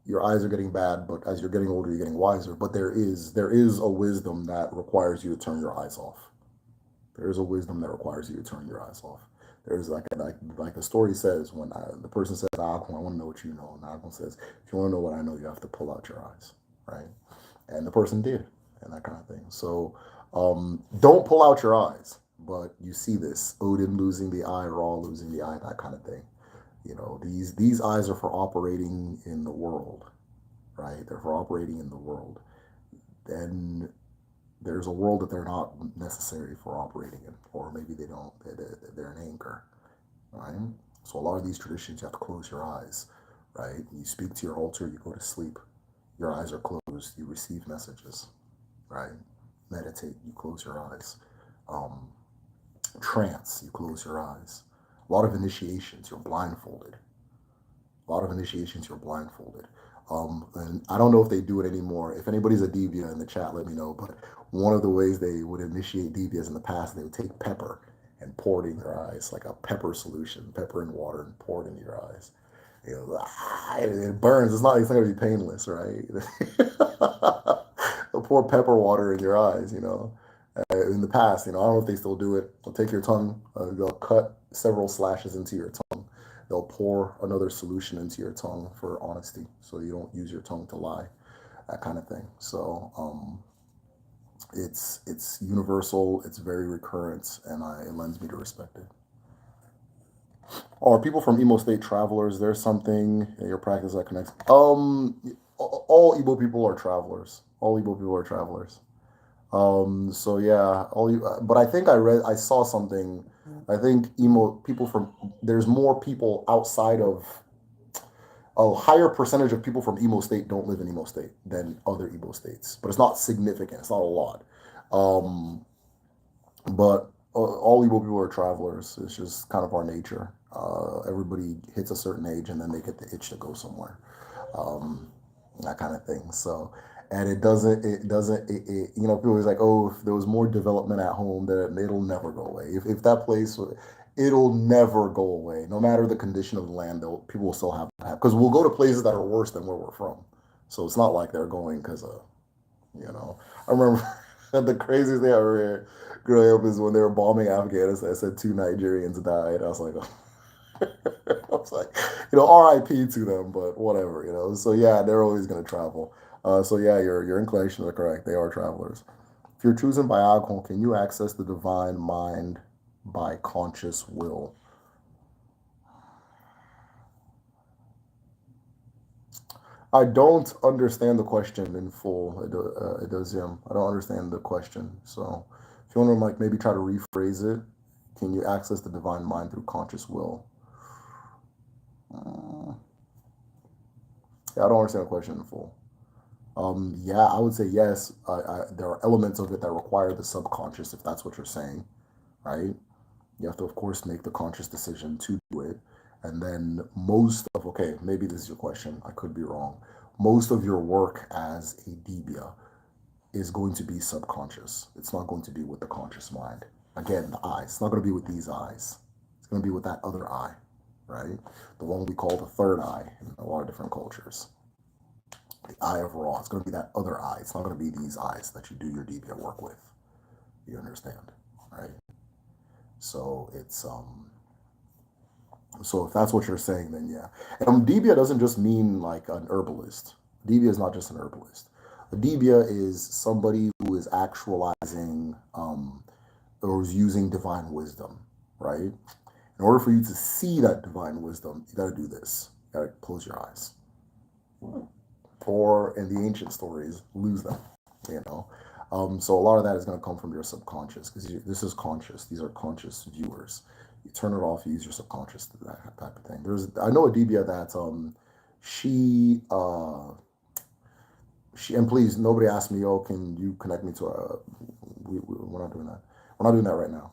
your eyes are getting bad, but as you're getting older, you're getting wiser. But there is a wisdom that requires you to turn your eyes off. There is a wisdom that requires you to turn your eyes off. There's like the story says when the person says, "Akon, I want to know what you know," and Akon says, "If you want to know what I know, you have to pull out your eyes," right? And the person did, and that kind of thing. So don't pull out your eyes, but you see this Odin losing the eye, Ra losing the eye, that kind of thing. These eyes are for operating in the world, right? They're for operating in the world. Then there's a world that they're not necessary for operating in, or maybe they don't. They're an anchor, right? So a lot of these traditions, you have to close your eyes, right? You speak to your altar, you go to sleep. Your eyes are closed. You receive messages, right? Meditate. You close your eyes. Trance, you close your eyes. A lot of initiations, you're blindfolded. A lot of initiations, you're blindfolded. And I don't know if they do it anymore. If anybody's a Devia in the chat, let me know. But one of the ways they would initiate Devias in the past, they would take pepper and pour it in your eyes, like a pepper solution, pepper and water, and pour it into your eyes. You know, it burns. It's not going to be painless, right? They'll pour pepper water in your eyes, in the past, I don't know if they still do it. They'll take your tongue, they'll cut several slashes into your tongue. They'll pour another solution into your tongue for honesty, so you don't use your tongue to lie, that kind of thing. So it's universal, it's very recurrent, and it lends me to respect it. Or people from Imo State travelers, there's something in your practice that connects. All Igbo people are travelers. All Igbo people are travelers. So yeah, but I think I saw something. I think there's more people outside of, a higher percentage of people from Imo State don't live in Imo State than other Igbo states, but it's not significant. It's not a lot. Um, but all Igbo people are travelers. It's just kind of our nature. Everybody hits a certain age and then they get the itch to go somewhere. Um, that kind of thing. So, and people are like, oh, if there was more development at home, that it'll never go away. If that place, it'll never go away. No matter the condition of the land, people will still have, because we'll go to places that are worse than where we're from. So it's not like they're going because of, I remember the craziest thing I ever growing up is when they were bombing Afghanistan. I said 2 Nigerians died. I was like, I was like, R.I.P. to them, but whatever. So yeah, they're always going to travel. So yeah, your inclinations are correct. They are travelers. If you're chosen by Aghon, can you access the divine mind by conscious will? I don't understand the question in full. It does, yeah. I don't understand the question. So if you want to maybe try to rephrase it, can you access the divine mind through conscious will? Yeah, I don't understand the question in full. Yeah, I would say yes. There are elements of it that require the subconscious, if that's what you're saying, right? You have to, of course, make the conscious decision to do it. And then okay, maybe this is your question. I could be wrong. Most of your work as a Debia is going to be subconscious. It's not going to be with the conscious mind. Again, the eyes. It's not going to be with these eyes. It's going to be with that other eye, right? The one we call the third eye in a lot of different cultures. The eye of Ra. It's going to be that other eye. It's not going to be these eyes that you do your Debia work with. You understand, right? So so if that's what you're saying, then yeah. And Debia doesn't just mean like an herbalist. Debia is not just an herbalist. A Debia is somebody who is actualizing or is using divine wisdom, right? In order for you to see that divine wisdom, you got to do this. You got to close your eyes. Or in the ancient stories, lose them, So a lot of that is going to come from your subconscious, because this is conscious. These are conscious viewers. You turn it off, you use your subconscious to that type of thing. I know a Debia that she and please, nobody asked me, oh, can you connect me to we're not doing that. We're not doing that right now.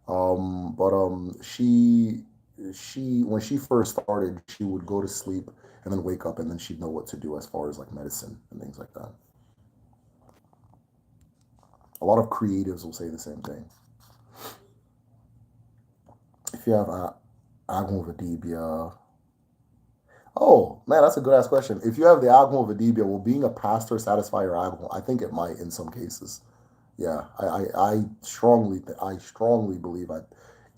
But she when she first started, she would go to sleep and then wake up, and then she'd know what to do as far as like medicine and things like that. A lot of creatives will say the same thing. If you have Aghon Vadibia. Oh, man, that's a good ass question. If you have the Aghon Vadibia, will being a pastor satisfy your Aghon? I think it might in some cases. Yeah, I strongly believe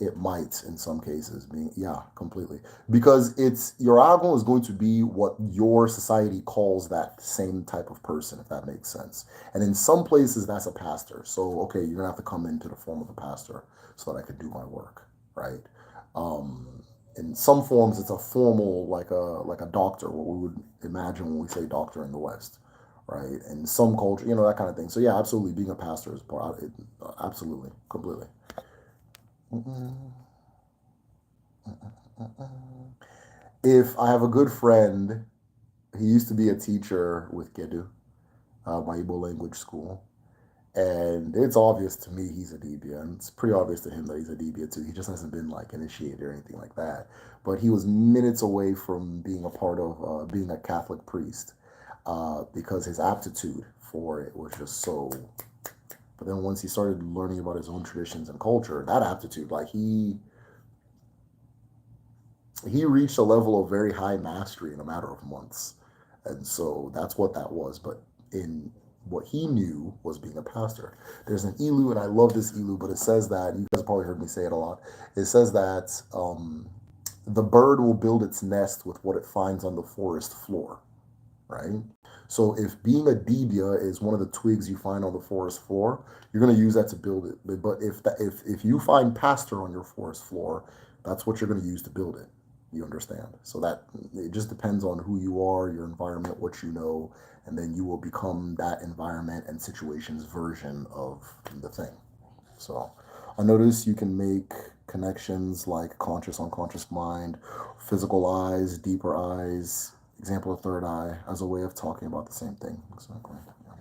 it might in some cases. Yeah, completely. Because your Aghon is going to be what your society calls that same type of person, if that makes sense. And in some places, that's a pastor. So, okay, you're going to have to come into the form of a pastor so that I could do my work, right? In some forms, it's a formal, like a doctor, what we would imagine when we say doctor in the West, right? And some culture, that kind of thing. So yeah, absolutely, being a pastor is part of it. Absolutely, completely. If I have a good friend, he used to be a teacher with Gedu, my Igbo language school, And it's obvious to me he's a Debia, and it's pretty obvious to him that he's a Debia too. He just hasn't been like initiated or anything like that. But he was minutes away from being a part of being a Catholic priest because his aptitude for it was just so. But then once he started learning about his own traditions and culture, that aptitude, like he reached a level of very high mastery in a matter of months. And so that's what that was. But in what he knew was being a pastor. There's an ilu, and I love this ilu, but it says that, you guys probably heard me say it a lot. It says that the bird will build its nest with what it finds on the forest floor, right? So if being a debia is one of the twigs you find on the forest floor, you're going to use that to build it. But if you find pasture on your forest floor, that's what you're going to use to build it. You understand? So that it just depends on who you are, your environment, what you know, and then you will become that environment and situation's version of the thing. So I notice you can make connections like conscious, unconscious mind, physical eyes, deeper eyes, example of third eye as a way of talking about the same thing. Exactly. Yeah.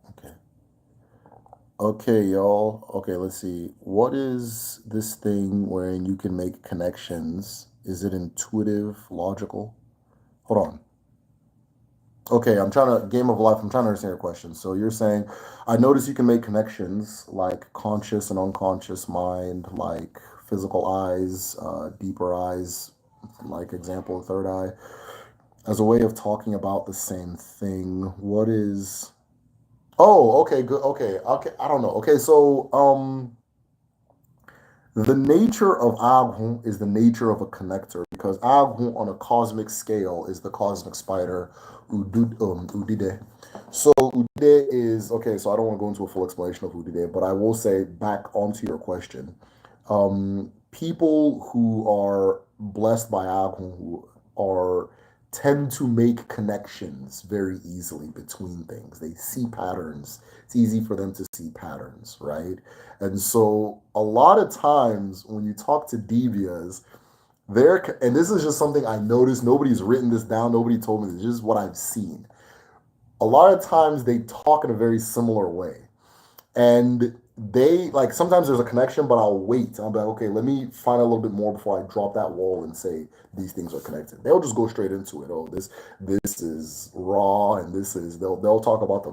Okay. Okay, y'all. Okay, let's see. What is this thing wherein you can make connections? Is it intuitive, logical? Hold on. Okay, I'm trying to game of life. I'm trying to understand your question. So you're saying, I notice you can make connections like conscious and unconscious mind, like physical eyes, deeper eyes, like example of third eye, as a way of talking about the same thing. What is? Oh, okay, good. Okay, okay. I don't know. Okay, so the nature of Aghun is the nature of a connector because Aghun on a cosmic scale is the cosmic spider Udide. So Udide is okay. So I don't want to go into a full explanation of Udide, but I will say back onto your question. People who are blessed by Aghun who are tend to make connections very easily between things. They see patterns. It's easy for them to see patterns, right? And so a lot of times when you talk to devias, they're and this is just something I noticed. Nobody's written this down. Nobody told me this. This is what I've seen. A lot of times they talk in a very similar way. And they like sometimes there's a connection, but I'll wait. I'll be like, okay, let me find a little bit more before I drop that wall and say these things are connected. They'll just go straight into it. Oh, this is raw, and this is they'll talk about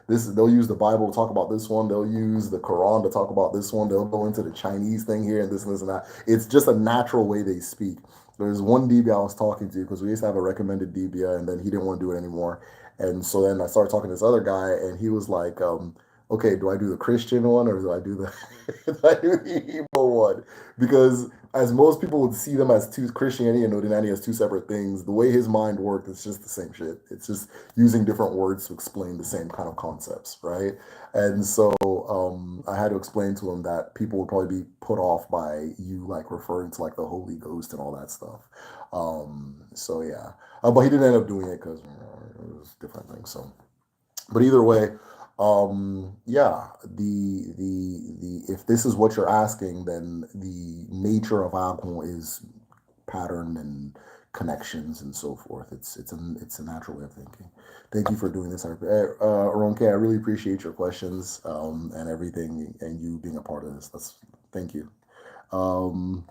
they'll use the Bible to talk about this one. They'll use the Quran to talk about this one. They'll go into the Chinese thing here and this and that. It's just a natural way they speak. There's one DBA I was talking to because we used to have a recommended DBA, and then he didn't want to do it anymore. And so then I started talking to this other guy, and he was like, okay, do I do the Christian one or do I do the do I do the Igbo one? Because as most people would see them as two Christianity and Odinani as two separate things, the way his mind worked, it's just the same shit. It's just using different words to explain the same kind of concepts, right? And so I had to explain to him that people would probably be put off by you like referring to like the Holy Ghost and all that stuff. So yeah, but he didn't end up doing it because it was different things. So, but either way, yeah, the if this is what you're asking, then the nature of alcohol is pattern and connections and so forth. It's a natural way of thinking. Thank you for doing this, Ronke. I really appreciate your questions and everything, and you being a part of this. That's thank you. Um,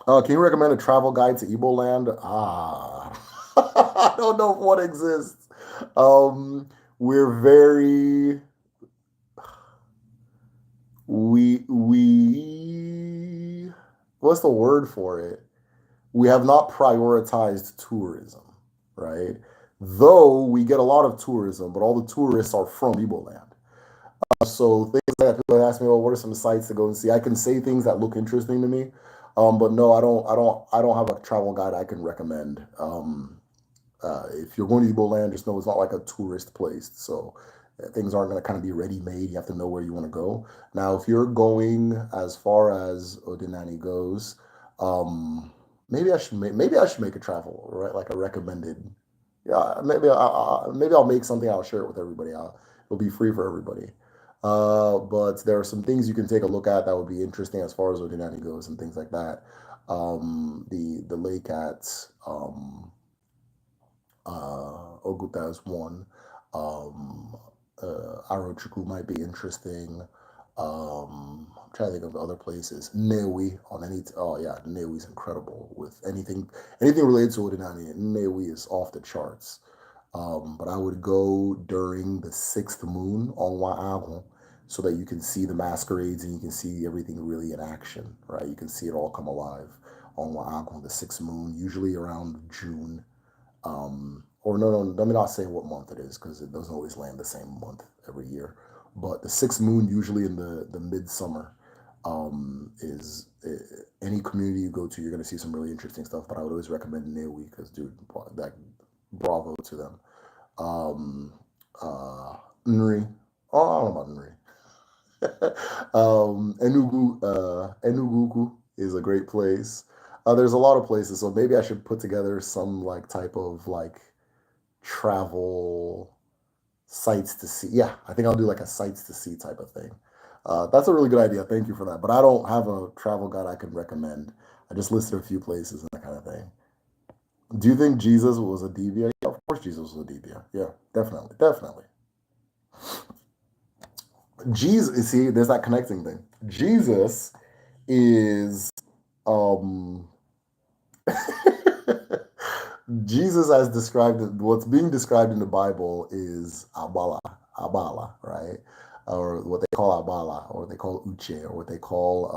can you recommend a travel guide to Igbo land? Ah, I don't know if one exists. Um, we're very we what's the word for it? We have not prioritized tourism, right? Though we get a lot of tourism, but all the tourists are from Igbo land. So things like that, people ask me, "Well, what are some sites to go and see?" I can say things that look interesting to me, but no, I don't have a travel guide I can recommend. If you're going to Igbo land, just know it's not like a tourist place. So things aren't going to kind of be ready made. You have to know where you want to go. Now, if you're going as far as Odinani goes, um, maybe I should make a travel right like a recommended. Yeah, maybe I'll make something. I'll share it with everybody. It'll be free for everybody. But there are some things you can take a look at that would be interesting as far as Ordinary goes and things like that. The lake at Oguta is one. Um, Arochukwu might be interesting. I'm trying to think of other places. Newi on any. Oh yeah, Newi is incredible with anything related to Ordinary. Newi is off the charts. But I would go during the sixth moon on Wa'ahu so that you can see the masquerades and you can see everything really in action, right? You can see it all come alive on Wa'ahu, the sixth moon, usually around June. Or no, let me not say what month it is because it doesn't always land the same month every year. But the sixth moon, usually in the midsummer, is any community you go to, you're going to see some really interesting stuff. But I would always recommend Newi because, dude, that bravo to them. Um, Nri. Oh, I don't know about Nri. Enugu is a great place. There's a lot of places, so maybe I should put together some like type of like travel sites to see. Yeah, I think I'll do like a sites to see type of thing. That's a really good idea. Thank you for that. But I don't have a travel guide I can recommend. I just listed a few places and that kind of thing. Do you think Jesus was a deviant? Yeah, of course Jesus was a deviant. Yeah, definitely, definitely. Jesus, see, there's that connecting thing. Jesus is um Jesus as described, what's being described in the Bible is Abala, right? Or what they call Abala, or they call Uche, or what they call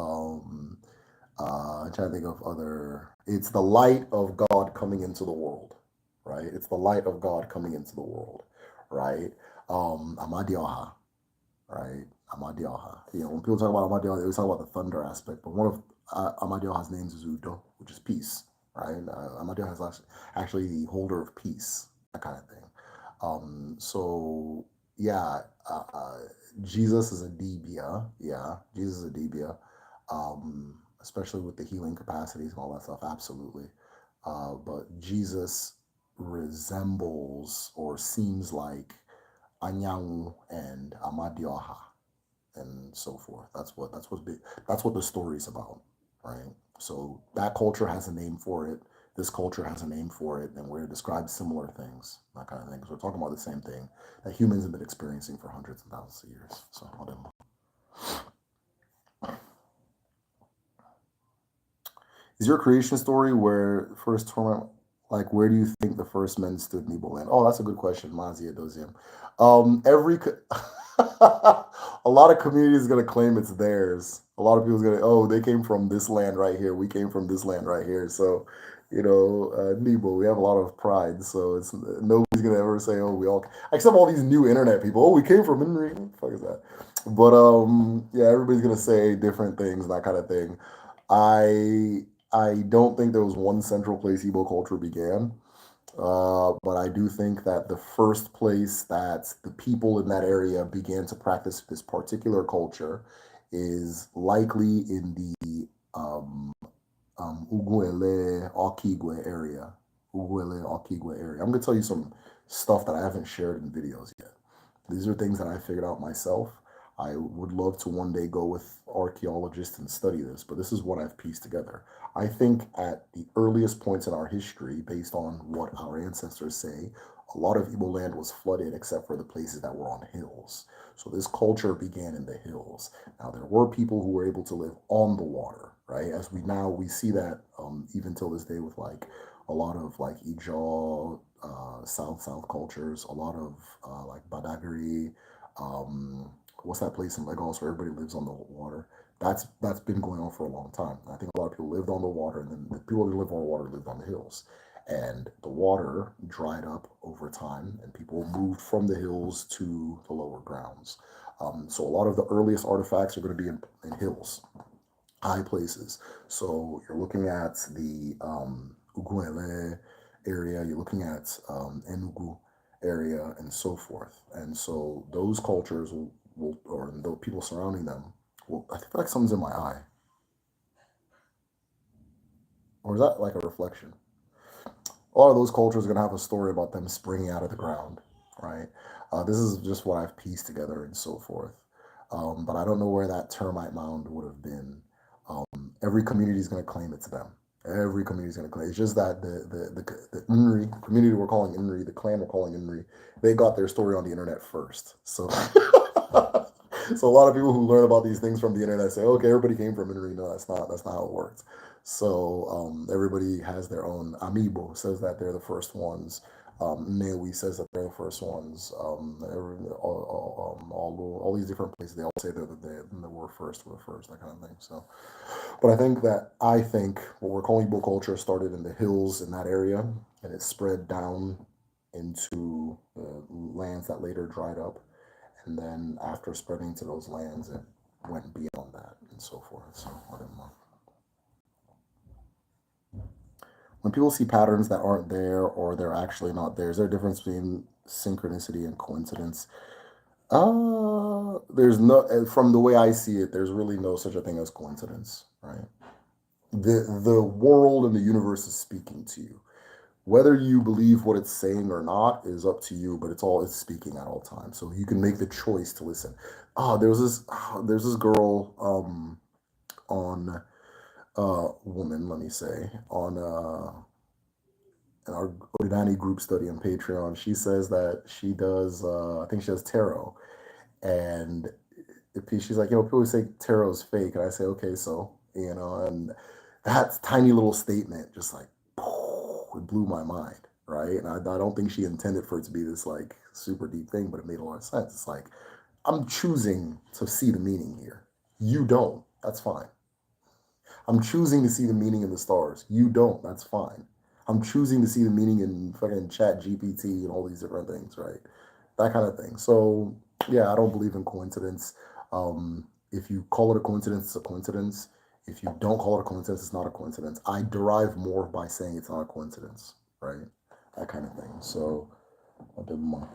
I'm trying to think of other. It's the light of God coming into the world, right? It's the light of God coming into the world, right? Amadioha, right? Amadioha. You know, when people talk about Amadioha, they always talk about the thunder aspect, but one of Amadioha's names is Udo, which is peace, right? Amadioha is actually the holder of peace, that kind of thing. So yeah, Jesus is a Debia. Yeah, Jesus is a Debia. Especially with the healing capacities and all that stuff, absolutely. But Jesus resembles or seems like Anyanwu and Amadioha and so forth. That's what the story's about, right? So that culture has a name for it. This culture has a name for it, and we're described similar things, that kind of thing. Because we're talking about the same thing that humans have been experiencing for hundreds and thousands of years. So, is your creation story where first torment, like where do you think the first men stood in Igbo land? Oh, that's a good question, Mazia Dozium. A lot of communities gonna claim it's theirs. A lot of people's gonna, oh, they came from this land right here. We came from this land right here. So, Nebo, we have a lot of pride. So it's nobody's gonna ever say, oh, we all, except all these new internet people. Oh, we came from Inri. What the fuck is that? But yeah, everybody's gonna say different things, that kind of thing. I I don't think there was one central place Igbo culture began, but I do think that the first place that the people in that area began to practice this particular culture is likely in the Uguele Okigwe area. Uguele Okigwe area. I'm going to tell you some stuff that I haven't shared in videos yet. These are things that I figured out myself. I would love to one day go with archaeologists and study this, but this is what I've pieced together. I think at the earliest points in our history, based on what our ancestors say, a lot of Igbo land was flooded except for the places that were on hills. So this culture began in the hills. Now there were people who were able to live on the water, right? As we see that even till this day with like a lot of like Ijaw, South cultures, a lot of like Badagry, what's that place in Lagos where everybody lives on the water? That's been going on for a long time. I think a lot of people lived on the water, and then the people who lived on the water lived on the hills. And the water dried up over time, and people moved from the hills to the lower grounds. So a lot of the earliest artifacts are going to be in hills, high places. So you're looking at the Uguele area, you're looking at Enugu area, and so forth. And so those cultures or the people surrounding them, I feel like something's in my eye. Or is that like a reflection? A lot of those cultures are going to have a story about them springing out of the ground, right? This is just what I've pieced together and so forth. But I don't know where that termite mound would have been. Every community is going to claim it's them. Every community is going to claim. It's just that the Inri community we're calling Inri, the clan we're calling Inri, they got their story on the internet first. So, so a lot of people who learn about these things from the internet say, "Okay, everybody came from Inri." No, that's not. That's not how it works. So everybody has their own. Amiibo says that they're the first ones. Newi says that they're the first ones. All these different places, they all say they're they were first, were the first, that kind of thing. So, but I think what we're calling Igbo culture started in the hills in that area, and it spread down into lands that later dried up, and then after spreading to those lands, it went beyond that and so forth. So I don't know. When people see patterns that aren't there or they're actually not there, is there a difference between synchronicity and coincidence? There's no, from the way I see it, there's really no such a thing as coincidence, right? The world and the universe is speaking to you. Whether you believe what it's saying or not is up to you, but it's speaking at all times. So you can make the choice to listen. There's this girl on woman, let me say, on in our Odinani group study on Patreon. She says that she does I think she does tarot. And she's like, people say tarot's fake. And I say, okay, so, and that tiny little statement just like, it blew my mind, right? And I don't think she intended for it to be this like super deep thing, but it made a lot of sense. It's like, I'm choosing to see the meaning here. You don't. That's fine. I'm choosing to see the meaning in the stars. You don't. That's fine. I'm choosing to see the meaning in fucking Chat GPT and all these different things, right? That kind of thing. So yeah, I don't believe in coincidence. If you call it a coincidence, it's a coincidence. If you don't call it a coincidence, it's not a coincidence. I derive more by saying it's not a coincidence, right? That kind of thing. So a bit more.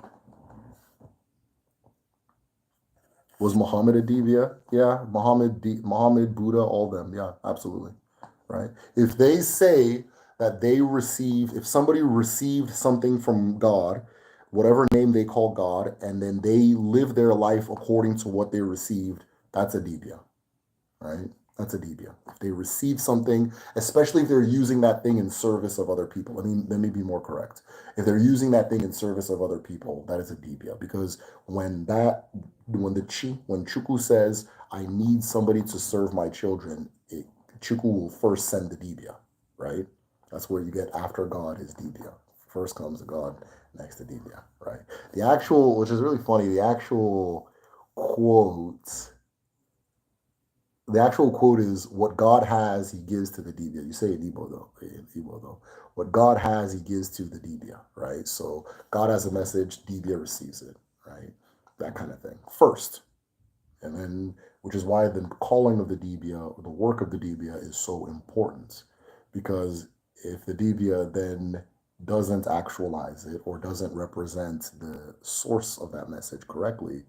Was Muhammad a devia? Yeah, Muhammad, Buddha, all of them. Yeah, absolutely. Right. If they say that if somebody received something from God, whatever name they call God, and then they live their life according to what they received, that's a devia, right? That's a devia. If they receive something, especially if they're using that thing in service of other people, let me be more correct. If they're using that thing in service of other people, that is a devia. Because when Chuku says, I need somebody to serve my children, Chuku will first send the devia, right? That's where you get after God is devia. First comes the God, next to devia, right? Which is really funny, quote the actual quote is, what God has, he gives to the Dibia. You say it in Igbo though. What God has, he gives to the Dibia, right? So God has a message, Dibia receives it, right? That kind of thing. First. And then, which is why the calling of the Dibia, the work of the Dibia is so important. Because if the Dibia then doesn't actualize it or doesn't represent the source of that message correctly,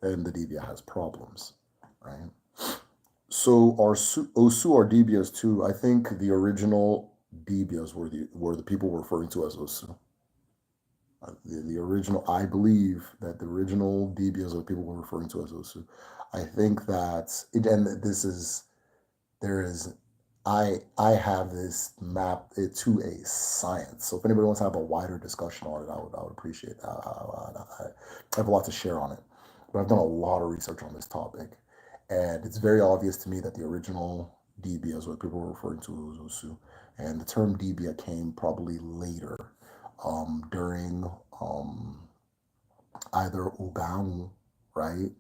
then the Dibia has problems, right? So Osu are Debias too. I think the original Debias were the people referring to as Osu. The original, I believe that the original Debias are the people we're referring to as Osu. I think that and this is there is I have this map to a science. So if anybody wants to have a wider discussion on it, I would appreciate that. I have a lot to share on it, but I've done a lot of research on this topic. And it's very obvious to me that the original Debia is what people were referring to as Usu. And the term Debia came probably later, during either Ugamu, right?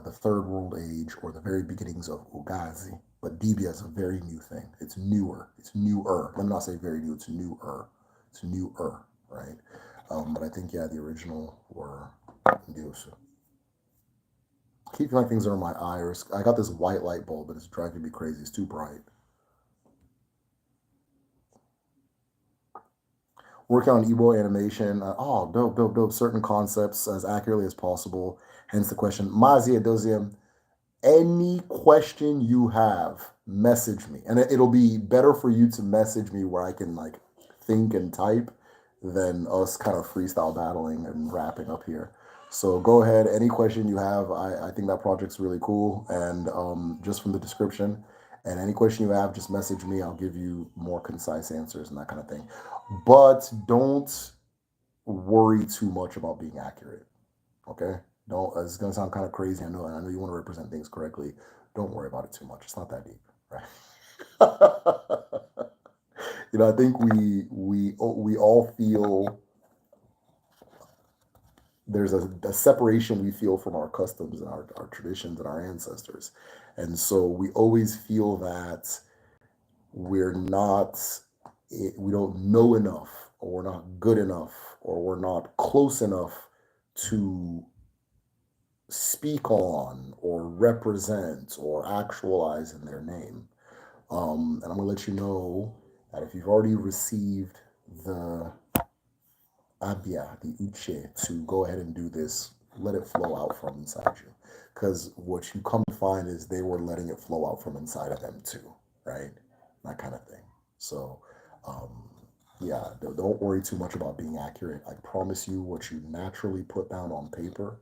The Third World Age, or the very beginnings of Ugazi. But Debia is a very new thing. It's newer. It's newer. Let me not say very new. It's newer. It's newer, right? But I think, yeah, the original were Usu. I keep feeling like things are in my iris. I got this white light bulb, but it's driving me crazy. It's too bright. Working on Igbo animation. Dope. Certain concepts as accurately as possible. Hence the question. Mazi Edozium, any question you have, message me. And it'll be better for you to message me where I can like think and type than us kind of freestyle battling and wrapping up here. So go ahead. Any question you have, I think that project's really cool. And just from the description, and any question you have, just message me. I'll give you more concise answers and that kind of thing. But don't worry too much about being accurate. Okay? Don't. It's gonna sound kind of crazy. I know. And I know you want to represent things correctly. Don't worry about it too much. It's not that deep, right? I think we all feel there's a separation we feel from our customs and our traditions and our ancestors. And so we always feel that we're not, we don't know enough, or we're not good enough, or we're not close enough to speak on or represent or actualize in their name. And I'm going to let you know that if you've already received the abia, the uche, to go ahead and do this, let it flow out from inside you. Because what you come to find is they were letting it flow out from inside of them too, right? That kind of thing. So, yeah, don't worry too much about being accurate. I promise you, what you naturally put down on paper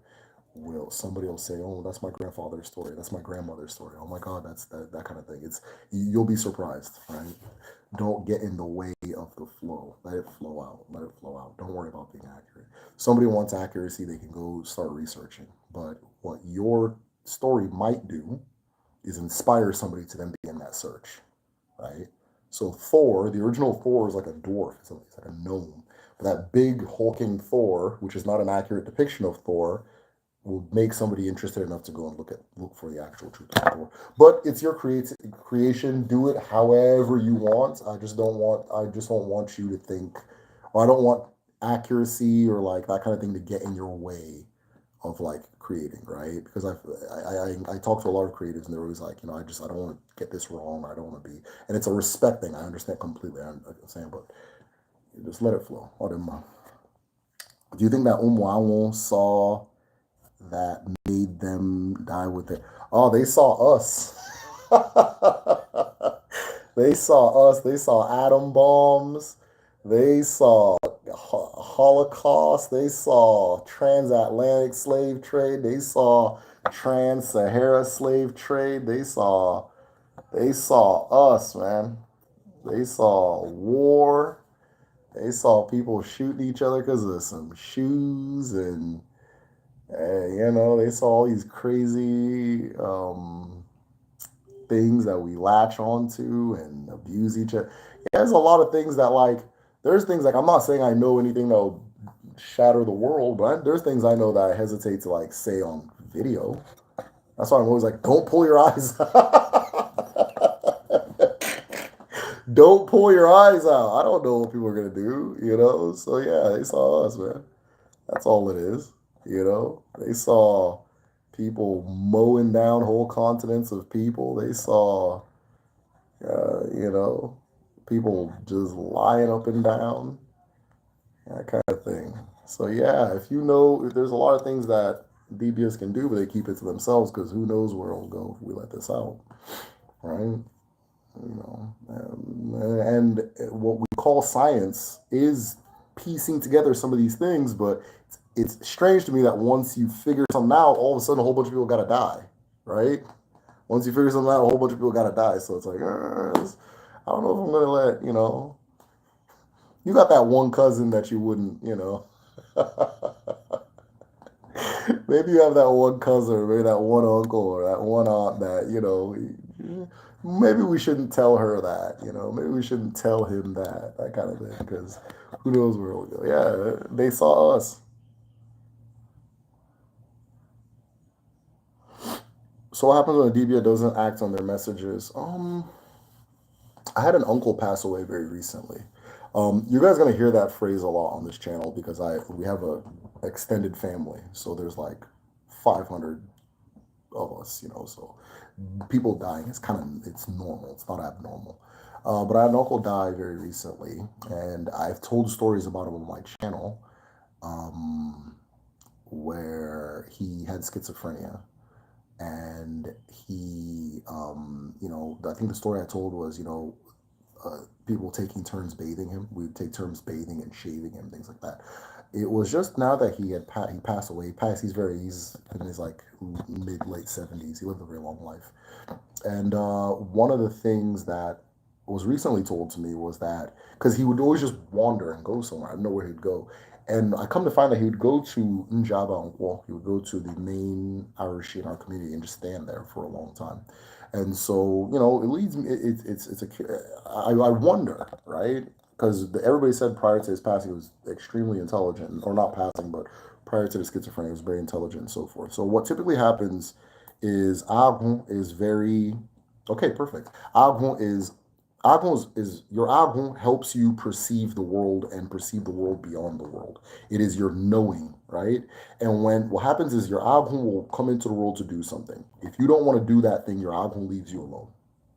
somebody will say, oh, that's my grandfather's story, that's my grandmother's story, oh my god, that's that kind of thing. You'll be surprised, right? Don't get in the way of the flow. Let it flow out. Let it flow out. Don't worry about being accurate. Somebody wants accuracy, they can go start researching. But what your story might do is inspire somebody to then begin that search, right? So Thor, the original Thor, is like a dwarf. It's like a gnome. But that big hulking Thor, which is not an accurate depiction of Thor, will make somebody interested enough to go and look for the actual truth of the Thor. But it's your creation. Do it however you want. I just don't want you to think, or I don't want accuracy or like that kind of thing to get in your way of like creating, right? Because I talk to a lot of creatives and they're always like, I don't want to get this wrong. I don't want to be, and it's a respect thing. I understand completely. I'm saying, but just let it flow. Do you think that Umwao saw that made them die with it? Oh, they saw us. They saw us. They saw atom bombs. They saw Holocaust. They saw transatlantic slave trade. They saw trans-Sahara slave trade. They saw us, man. They saw war. They saw people shooting each other because of some shoes and they saw all these crazy things that we latch onto and abuse each other. Yeah, there's a lot of things that there's things I'm not saying I know anything that will shatter the world, but there's things I know that I hesitate to say on video. That's why I'm always like, don't pull your eyes don't pull your eyes out. I don't know what people are gonna do. So yeah, they saw us, man. That's all it is. They saw people mowing down whole continents of people. They saw, people just lying up and down, that kind of thing. So yeah, if there's a lot of things that DBS can do, but they keep it to themselves because who knows where it'll go if we let this out, right? And what we call science is piecing together some of these things, but it's strange to me that once you figure something out, all of a sudden a whole bunch of people got to die, right? Once you figure something out, a whole bunch of people got to die. So it's like, I don't know if I'm going to you got that one cousin that you wouldn't, maybe you have that one cousin or maybe that one uncle or that one aunt that, maybe we shouldn't tell her that, maybe we shouldn't tell him that kind of thing, because who knows where it'll go. Yeah, they saw us. So what happens when a DBA doesn't act on their messages? I had an uncle pass away very recently. You guys are gonna hear that phrase a lot on this channel because we have a extended family, so there's like 500 of us, so people dying it's normal. It's not abnormal. But I had an uncle die very recently, and I've told stories about him on my channel, where he had schizophrenia, and he, I think the story I told was, people taking turns bathing him. We'd take turns bathing and shaving him, things like that. It was just now that he passed away. He's in his like mid late 70s. He lived a very long life. And one of the things that was recently told to me was that because he would always just wander and go somewhere, I didn't know where he'd go. And I come to find that he would go to Njaba and Nkwo. He would go to the main Irish in our community and just stand there for a long time. And so, it leads me. It's a. I wonder, right? Because everybody said prior to his passing, he was extremely intelligent, or not passing, but prior to the schizophrenia, he was very intelligent and so forth. So what typically happens is Agun is very okay, perfect. Agun is your Agun helps you perceive the world and perceive the world beyond the world. It is your knowing, right? And when what happens is your Agun will come into the world to do something. If you don't want to do that thing, your Agun leaves you alone.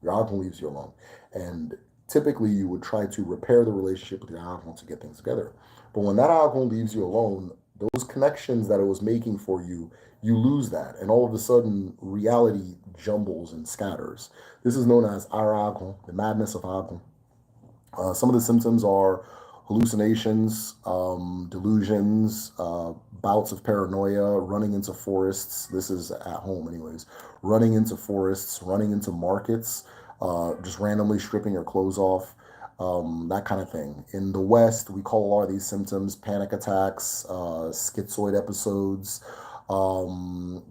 Your Agun leaves you alone. And typically you would try to repair the relationship with your Agun to get things together. But when that Agun leaves you alone, those connections that it was making for you, you lose that. And all of a sudden, reality jumbles and scatters. This is known as Aragon, the madness of Agon. Some of the symptoms are hallucinations, delusions, bouts of paranoia, running into forests. This is at home, anyways. Running into forests, running into markets, just randomly stripping your clothes off, that kind of thing. In the West, we call a lot of these symptoms panic attacks, schizoid episodes.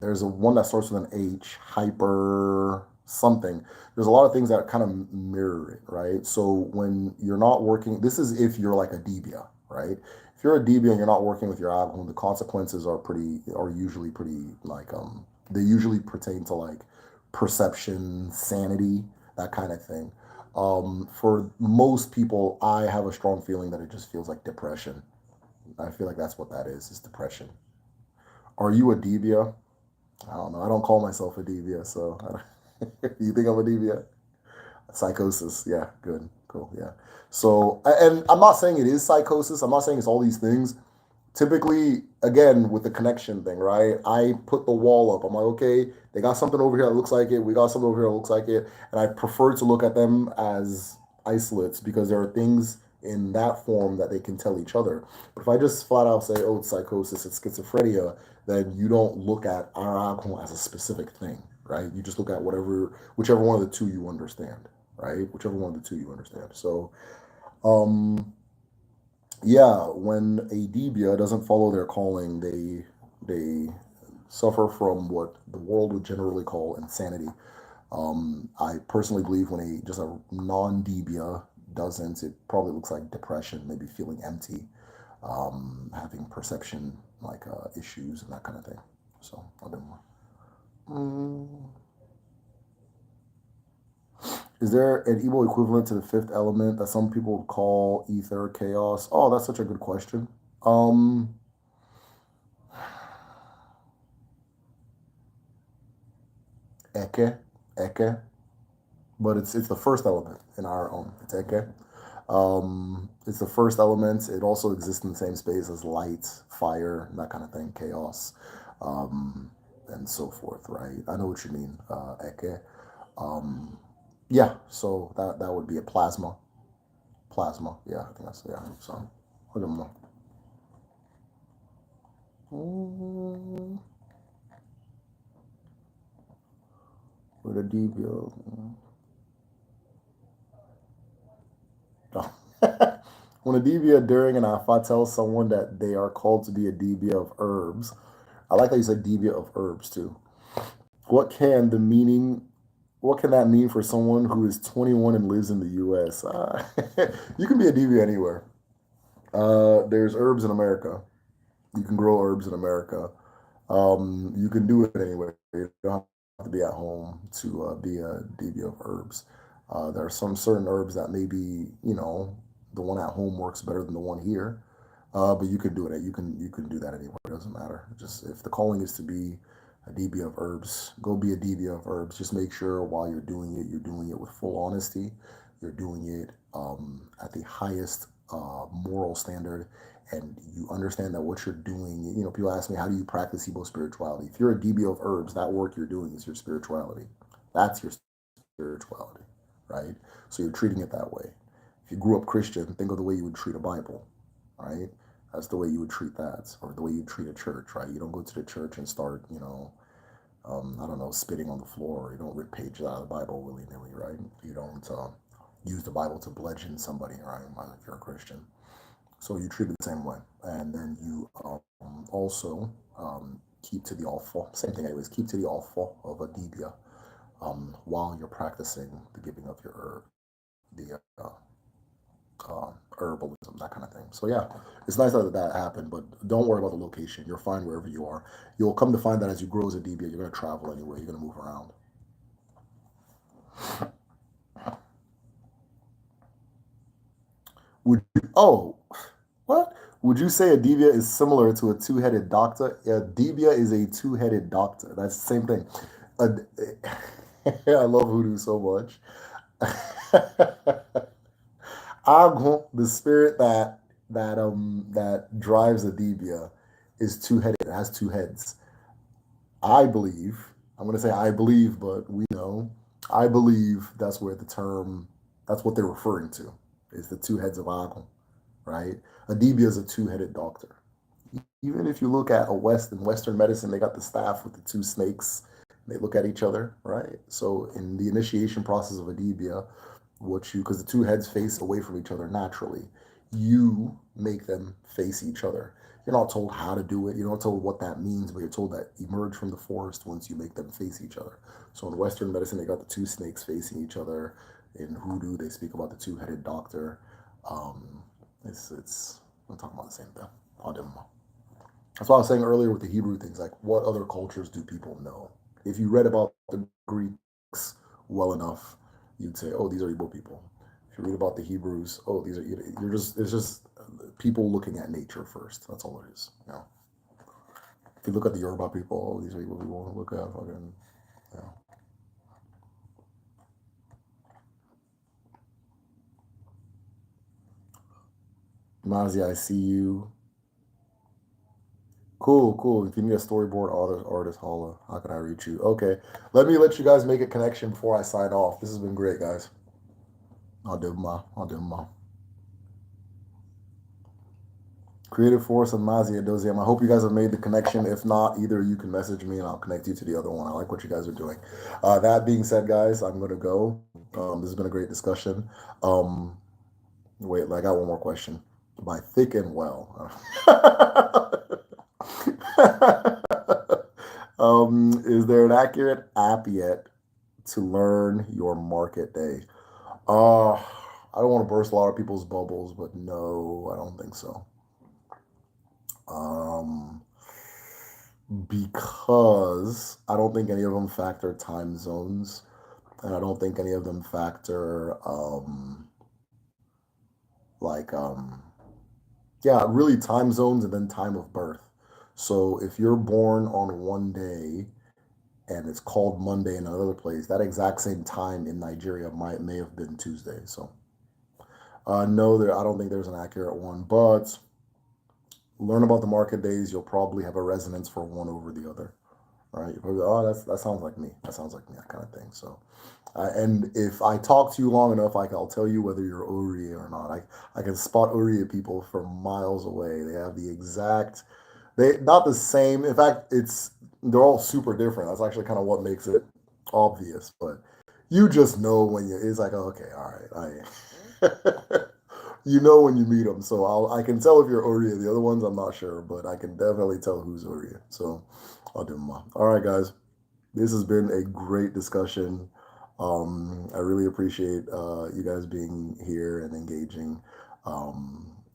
There's a one that starts with an H, hyper something. There's a lot of things that kind of mirror it, right? So when you're not working, this is if you're like a debia, right? If you're a debia and you're not working with your alcohol, the consequences are usually pretty like they usually pertain to like perception, sanity, that kind of thing. For most people, I have a strong feeling that it just feels like depression. I feel like that's what that is depression. Are you a debia? I don't know. I don't call myself a debia, so you think I'm a debia? Psychosis. Yeah, good. Cool. Yeah. So, and I'm not saying it is psychosis. I'm not saying it's all these things. Typically, again, with the connection thing, right? I put the wall up. I'm like, okay, they got something over here that looks like it. We got something over here that looks like it. And I prefer to look at them as isolates because there are things in that form that they can tell each other. But if I just flat out say, oh, it's psychosis, it's schizophrenia, then you don't look at alcohol as a specific thing, right? You just look at whichever one of the two you understand, right? Whichever one of the two you understand. So, yeah, when a debia doesn't follow their calling, they suffer from what the world would generally call insanity. I personally believe when just a non-debia doesn't, it probably looks like depression, maybe feeling empty, having perception like issues and that kind of thing. So I'll do more. Mm. Is there an Igbo equivalent to the fifth element that some people would call ether, chaos? Oh, that's such a good question. Um, Eke, Eke, but it's the first element in our own. It's Eke. It's the first element. It also exists in the same space as light, fire, that kind of thing, chaos, um, and so forth. Right? I know what you mean, Eke. Um, yeah, so that would be a plasma. Plasma. Yeah, I think that's yeah. So I don't know. Mm, with a DBO. Oh. When a DBA during an alpha tells someone that they are called to be a DBA of herbs, I like how you said DBA of herbs too. What can the meaning? What can that mean for someone who is 21 and lives in the U.S.? You can be a DBA anywhere. There's herbs in America. You can grow herbs in America. You can do it anywhere. You don't have to be at home to be a DB of herbs. There are some certain herbs that maybe the one at home works better than the one here, but you can do it. You can do that anywhere. It doesn't matter. Just if the calling is to be a DB of herbs, go be a DB of herbs. Just make sure while you're doing it with full honesty. You're doing it at the highest moral standard and you understand that what you're doing, people ask me, how do you practice Igbo spirituality? If you're a DB of herbs, that work you're doing is your spirituality. That's your spirituality, right? So you're treating it that way. If you grew up Christian, think of the way you would treat a Bible, right? That's the way you would treat that, or the way you treat a church, right? You don't go to the church and start, I don't know, spitting on the floor. You don't rip pages out of the Bible willy nilly, right? You don't use the Bible to bludgeon somebody, right? If you're a Christian. So you treat it the same way. And then you also keep to the awful, same thing, anyways, keep to the awful of a dibia while you're practicing the giving of your herb, the herbalism, that kind of thing. So yeah, it's nice that that happened, but don't worry about the location. You're fine wherever you are. You'll come to find that as you grow as a DBA, you're going to travel anyway. You're going to move around. Would you, oh, what? Would you say a DBA is similar to a two-headed doctor? A DBA is a two-headed doctor. That's the same thing. I love voodoo so much. Agun, the spirit that drives a dibia, is two-headed. It has two heads. I believe. I'm going to say I believe, but we know. I believe that's where the term. That's what they're referring to. Is the two heads of Agun, right? A dibia is a two-headed doctor. Even if you look at in Western medicine, they got the staff with the two snakes. They look at each other, right? So in the initiation process of a dibia, because the two heads face away from each other naturally, you make them face each other. You're not told how to do it. You're not told what that means, but you're told that emerge from the forest once you make them face each other. So in Western medicine, they got the two snakes facing each other. In hoodoo, they speak about the two-headed doctor. Um, I'm talking about the same thing. That's what I was saying earlier with the Hebrew things. Like, what other cultures do people know? If you read about the Greeks well enough, you'd say, "Oh, these are Igbo people." If you read about the Hebrews, "Oh, these are," it's just people looking at nature first. That's all it is. If you look at the Yoruba people, "Oh, these are Igbo people." Look at fucking, you know. Mazi, I see you. Cool, cool. If you need a storyboard artist, holla. How can I reach you? Okay, let you guys make a connection before I sign off. This has been great, guys. I'll do my Creative Force and Mazi Adoziam. I hope you guys have made the connection. If not, either you can message me and I'll connect you to the other one. I like what you guys are doing. That being said, guys, I'm gonna go. This has been a great discussion. Um, Wait, I got one more question. By thick and well. Is there an accurate app yet to learn your market day? I don't want to burst a lot of people's bubbles, but no, I don't think so. Um, because I don't think any of them factor time zones, and I don't think any of them factor like yeah, really time zones and then time of birth. So if you're born on one day and it's called Monday in another place, that exact same time in Nigeria may have been Tuesday. So no, I don't think there's an accurate one, but learn about the market days. You'll probably have a resonance for one over the other, right? You'll probably, oh, that sounds like me. That sounds like me. That kind of thing. So, and if I talk to you long enough, I'll tell you whether you're Uri or not. I can spot Uri people from miles away. They have the exact, they not the same. In fact, they're all super different. That's actually kind of what makes it obvious. But you just know when it's like, oh, okay, all right, you know when you meet them. So I can tell if you're Uri. The other ones I'm not sure, but I can definitely tell who's Uri. So I'll do them all right, guys. This has been a great discussion. I really appreciate you guys being here and engaging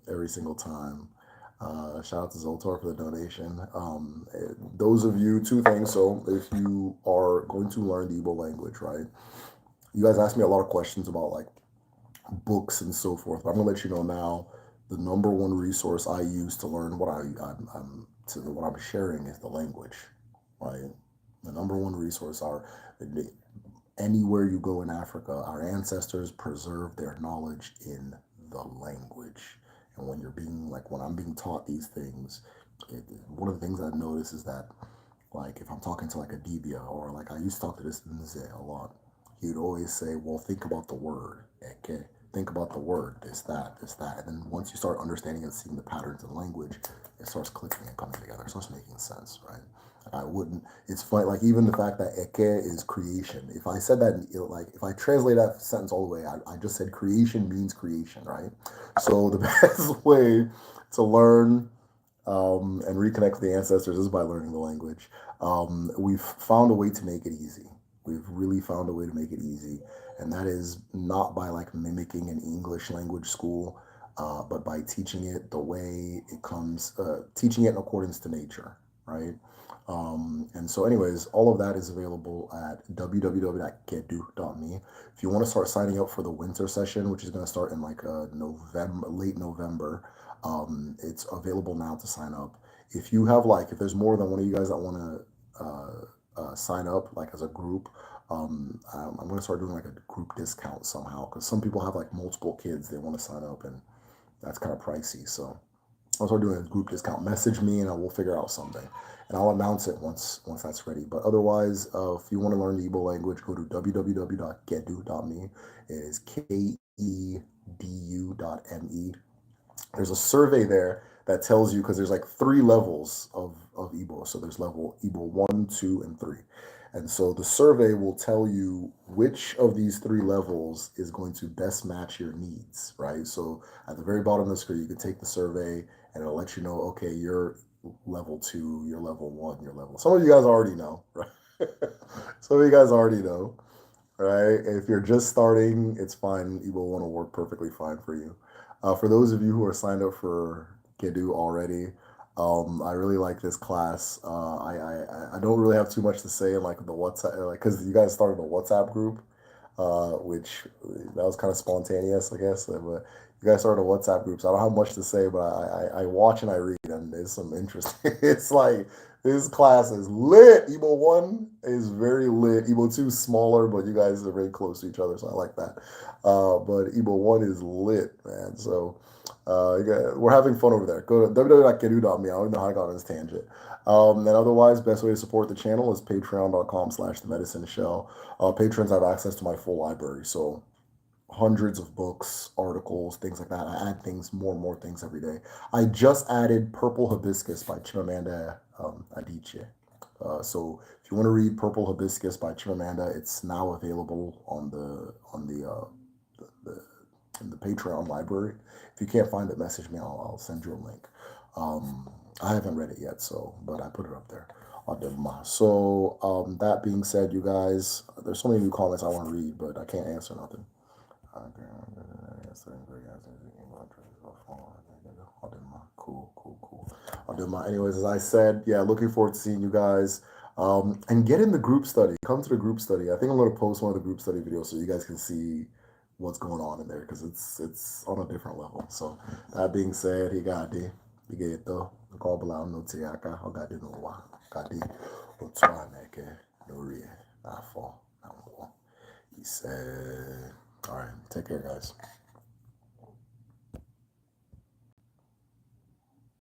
every single time. Shout out to Zoltar for the donation. Those of you, two things. So, if you are going to learn the Igbo language, right? You guys asked me a lot of questions about like books and so forth. But I'm gonna let you know now. The number one resource I use to learn what I'm sharing is the language, right? The number one resource are anywhere you go in Africa, our ancestors preserve their knowledge in the language. And when I'm being taught these things, one of the things I've noticed is that, like, if I'm talking to like a Dibia I used to talk to this Nze a lot, he'd always say, well, think about the word, eke. think about the word, this, that. And then once you start understanding and seeing the patterns in language, it starts clicking and coming together. It starts making sense, right? I wouldn't, it's funny, like even the fact that eke is creation. If I said that, like if I translate that sentence all the way, I just said creation means creation, right? So the best way to learn and reconnect with the ancestors is by learning the language. We've found a way to make it easy. We've really found a way to make it easy, and that is not by like mimicking an English language school, but by teaching it the way it comes, teaching it in accordance to nature, right? And so, anyways, all of that is available at www.kedu.me. If you want to start signing up for the winter session, which is going to start in like November, late November, it's available now to sign up. If you have like, if there's more than one of you guys that want to sign up, like as a group, I'm going to start doing like a group discount somehow because some people have like multiple kids they want to sign up, and that's kind of pricey. So I'll start doing a group discount. Message me and I will figure out something, and I'll announce it once that's ready. But otherwise, if you want to learn the Igbo language, go to www.kedu.me. It is kedu.me. There's a survey there that tells you, because there's like 3 levels of Igbo. So there's level Igbo 1, 2, and 3. And so the survey will tell you which of these 3 levels is going to best match your needs, right? So at the very bottom of the screen, you can take the survey and it'll let you know, okay, you're level 2, you're level 1, you're level. Some of you guys already know, right? Some of you guys already know, right? If you're just starting, it's fine. Igbo one will work perfectly fine for you. For those of you who are signed up for Kedu already, I really like this class. I don't really have too much to say in like the WhatsApp, like because you guys started a WhatsApp group, which that was kind of spontaneous, I guess. But you guys started a WhatsApp group, so I don't have much to say, but I watch and I read, and there's some interesting. It's like this class is lit. Igbo 1 is very lit. Igbo 2 is smaller, but you guys are very close to each other, so I like that. But Igbo 1 is lit, man. So we're having fun over there. Go to www.kedu.me. I don't know how I got on this tangent. And otherwise, best way to support the channel is patreon.com/the medicine show. Patrons have access to my full library. So hundreds of books, articles, things like that. I add things, more and more things every day. I just added Purple Hibiscus by Chimamanda Adichie. So if you want to read Purple Hibiscus by Chimamanda, it's now available on the in the Patreon library. If you can't find it, message me. I'll send you a link. I haven't read it yet, but I put it up there. So that being said, you guys, there's so many new comments I want to read, but I can't answer nothing. Cool. I'll do my. Anyways, as I said, yeah, looking forward to seeing you guys. And get in the group study. Come to the group study. I think I'm going to post one of the group study videos so you guys can see what's going on in there because it's on a different level. So that being said, higadi, higeto, gobla no tiaka, hogadi no wa, gadi, otwane ke, norie, afo, namwo. He said, all right, take care, guys.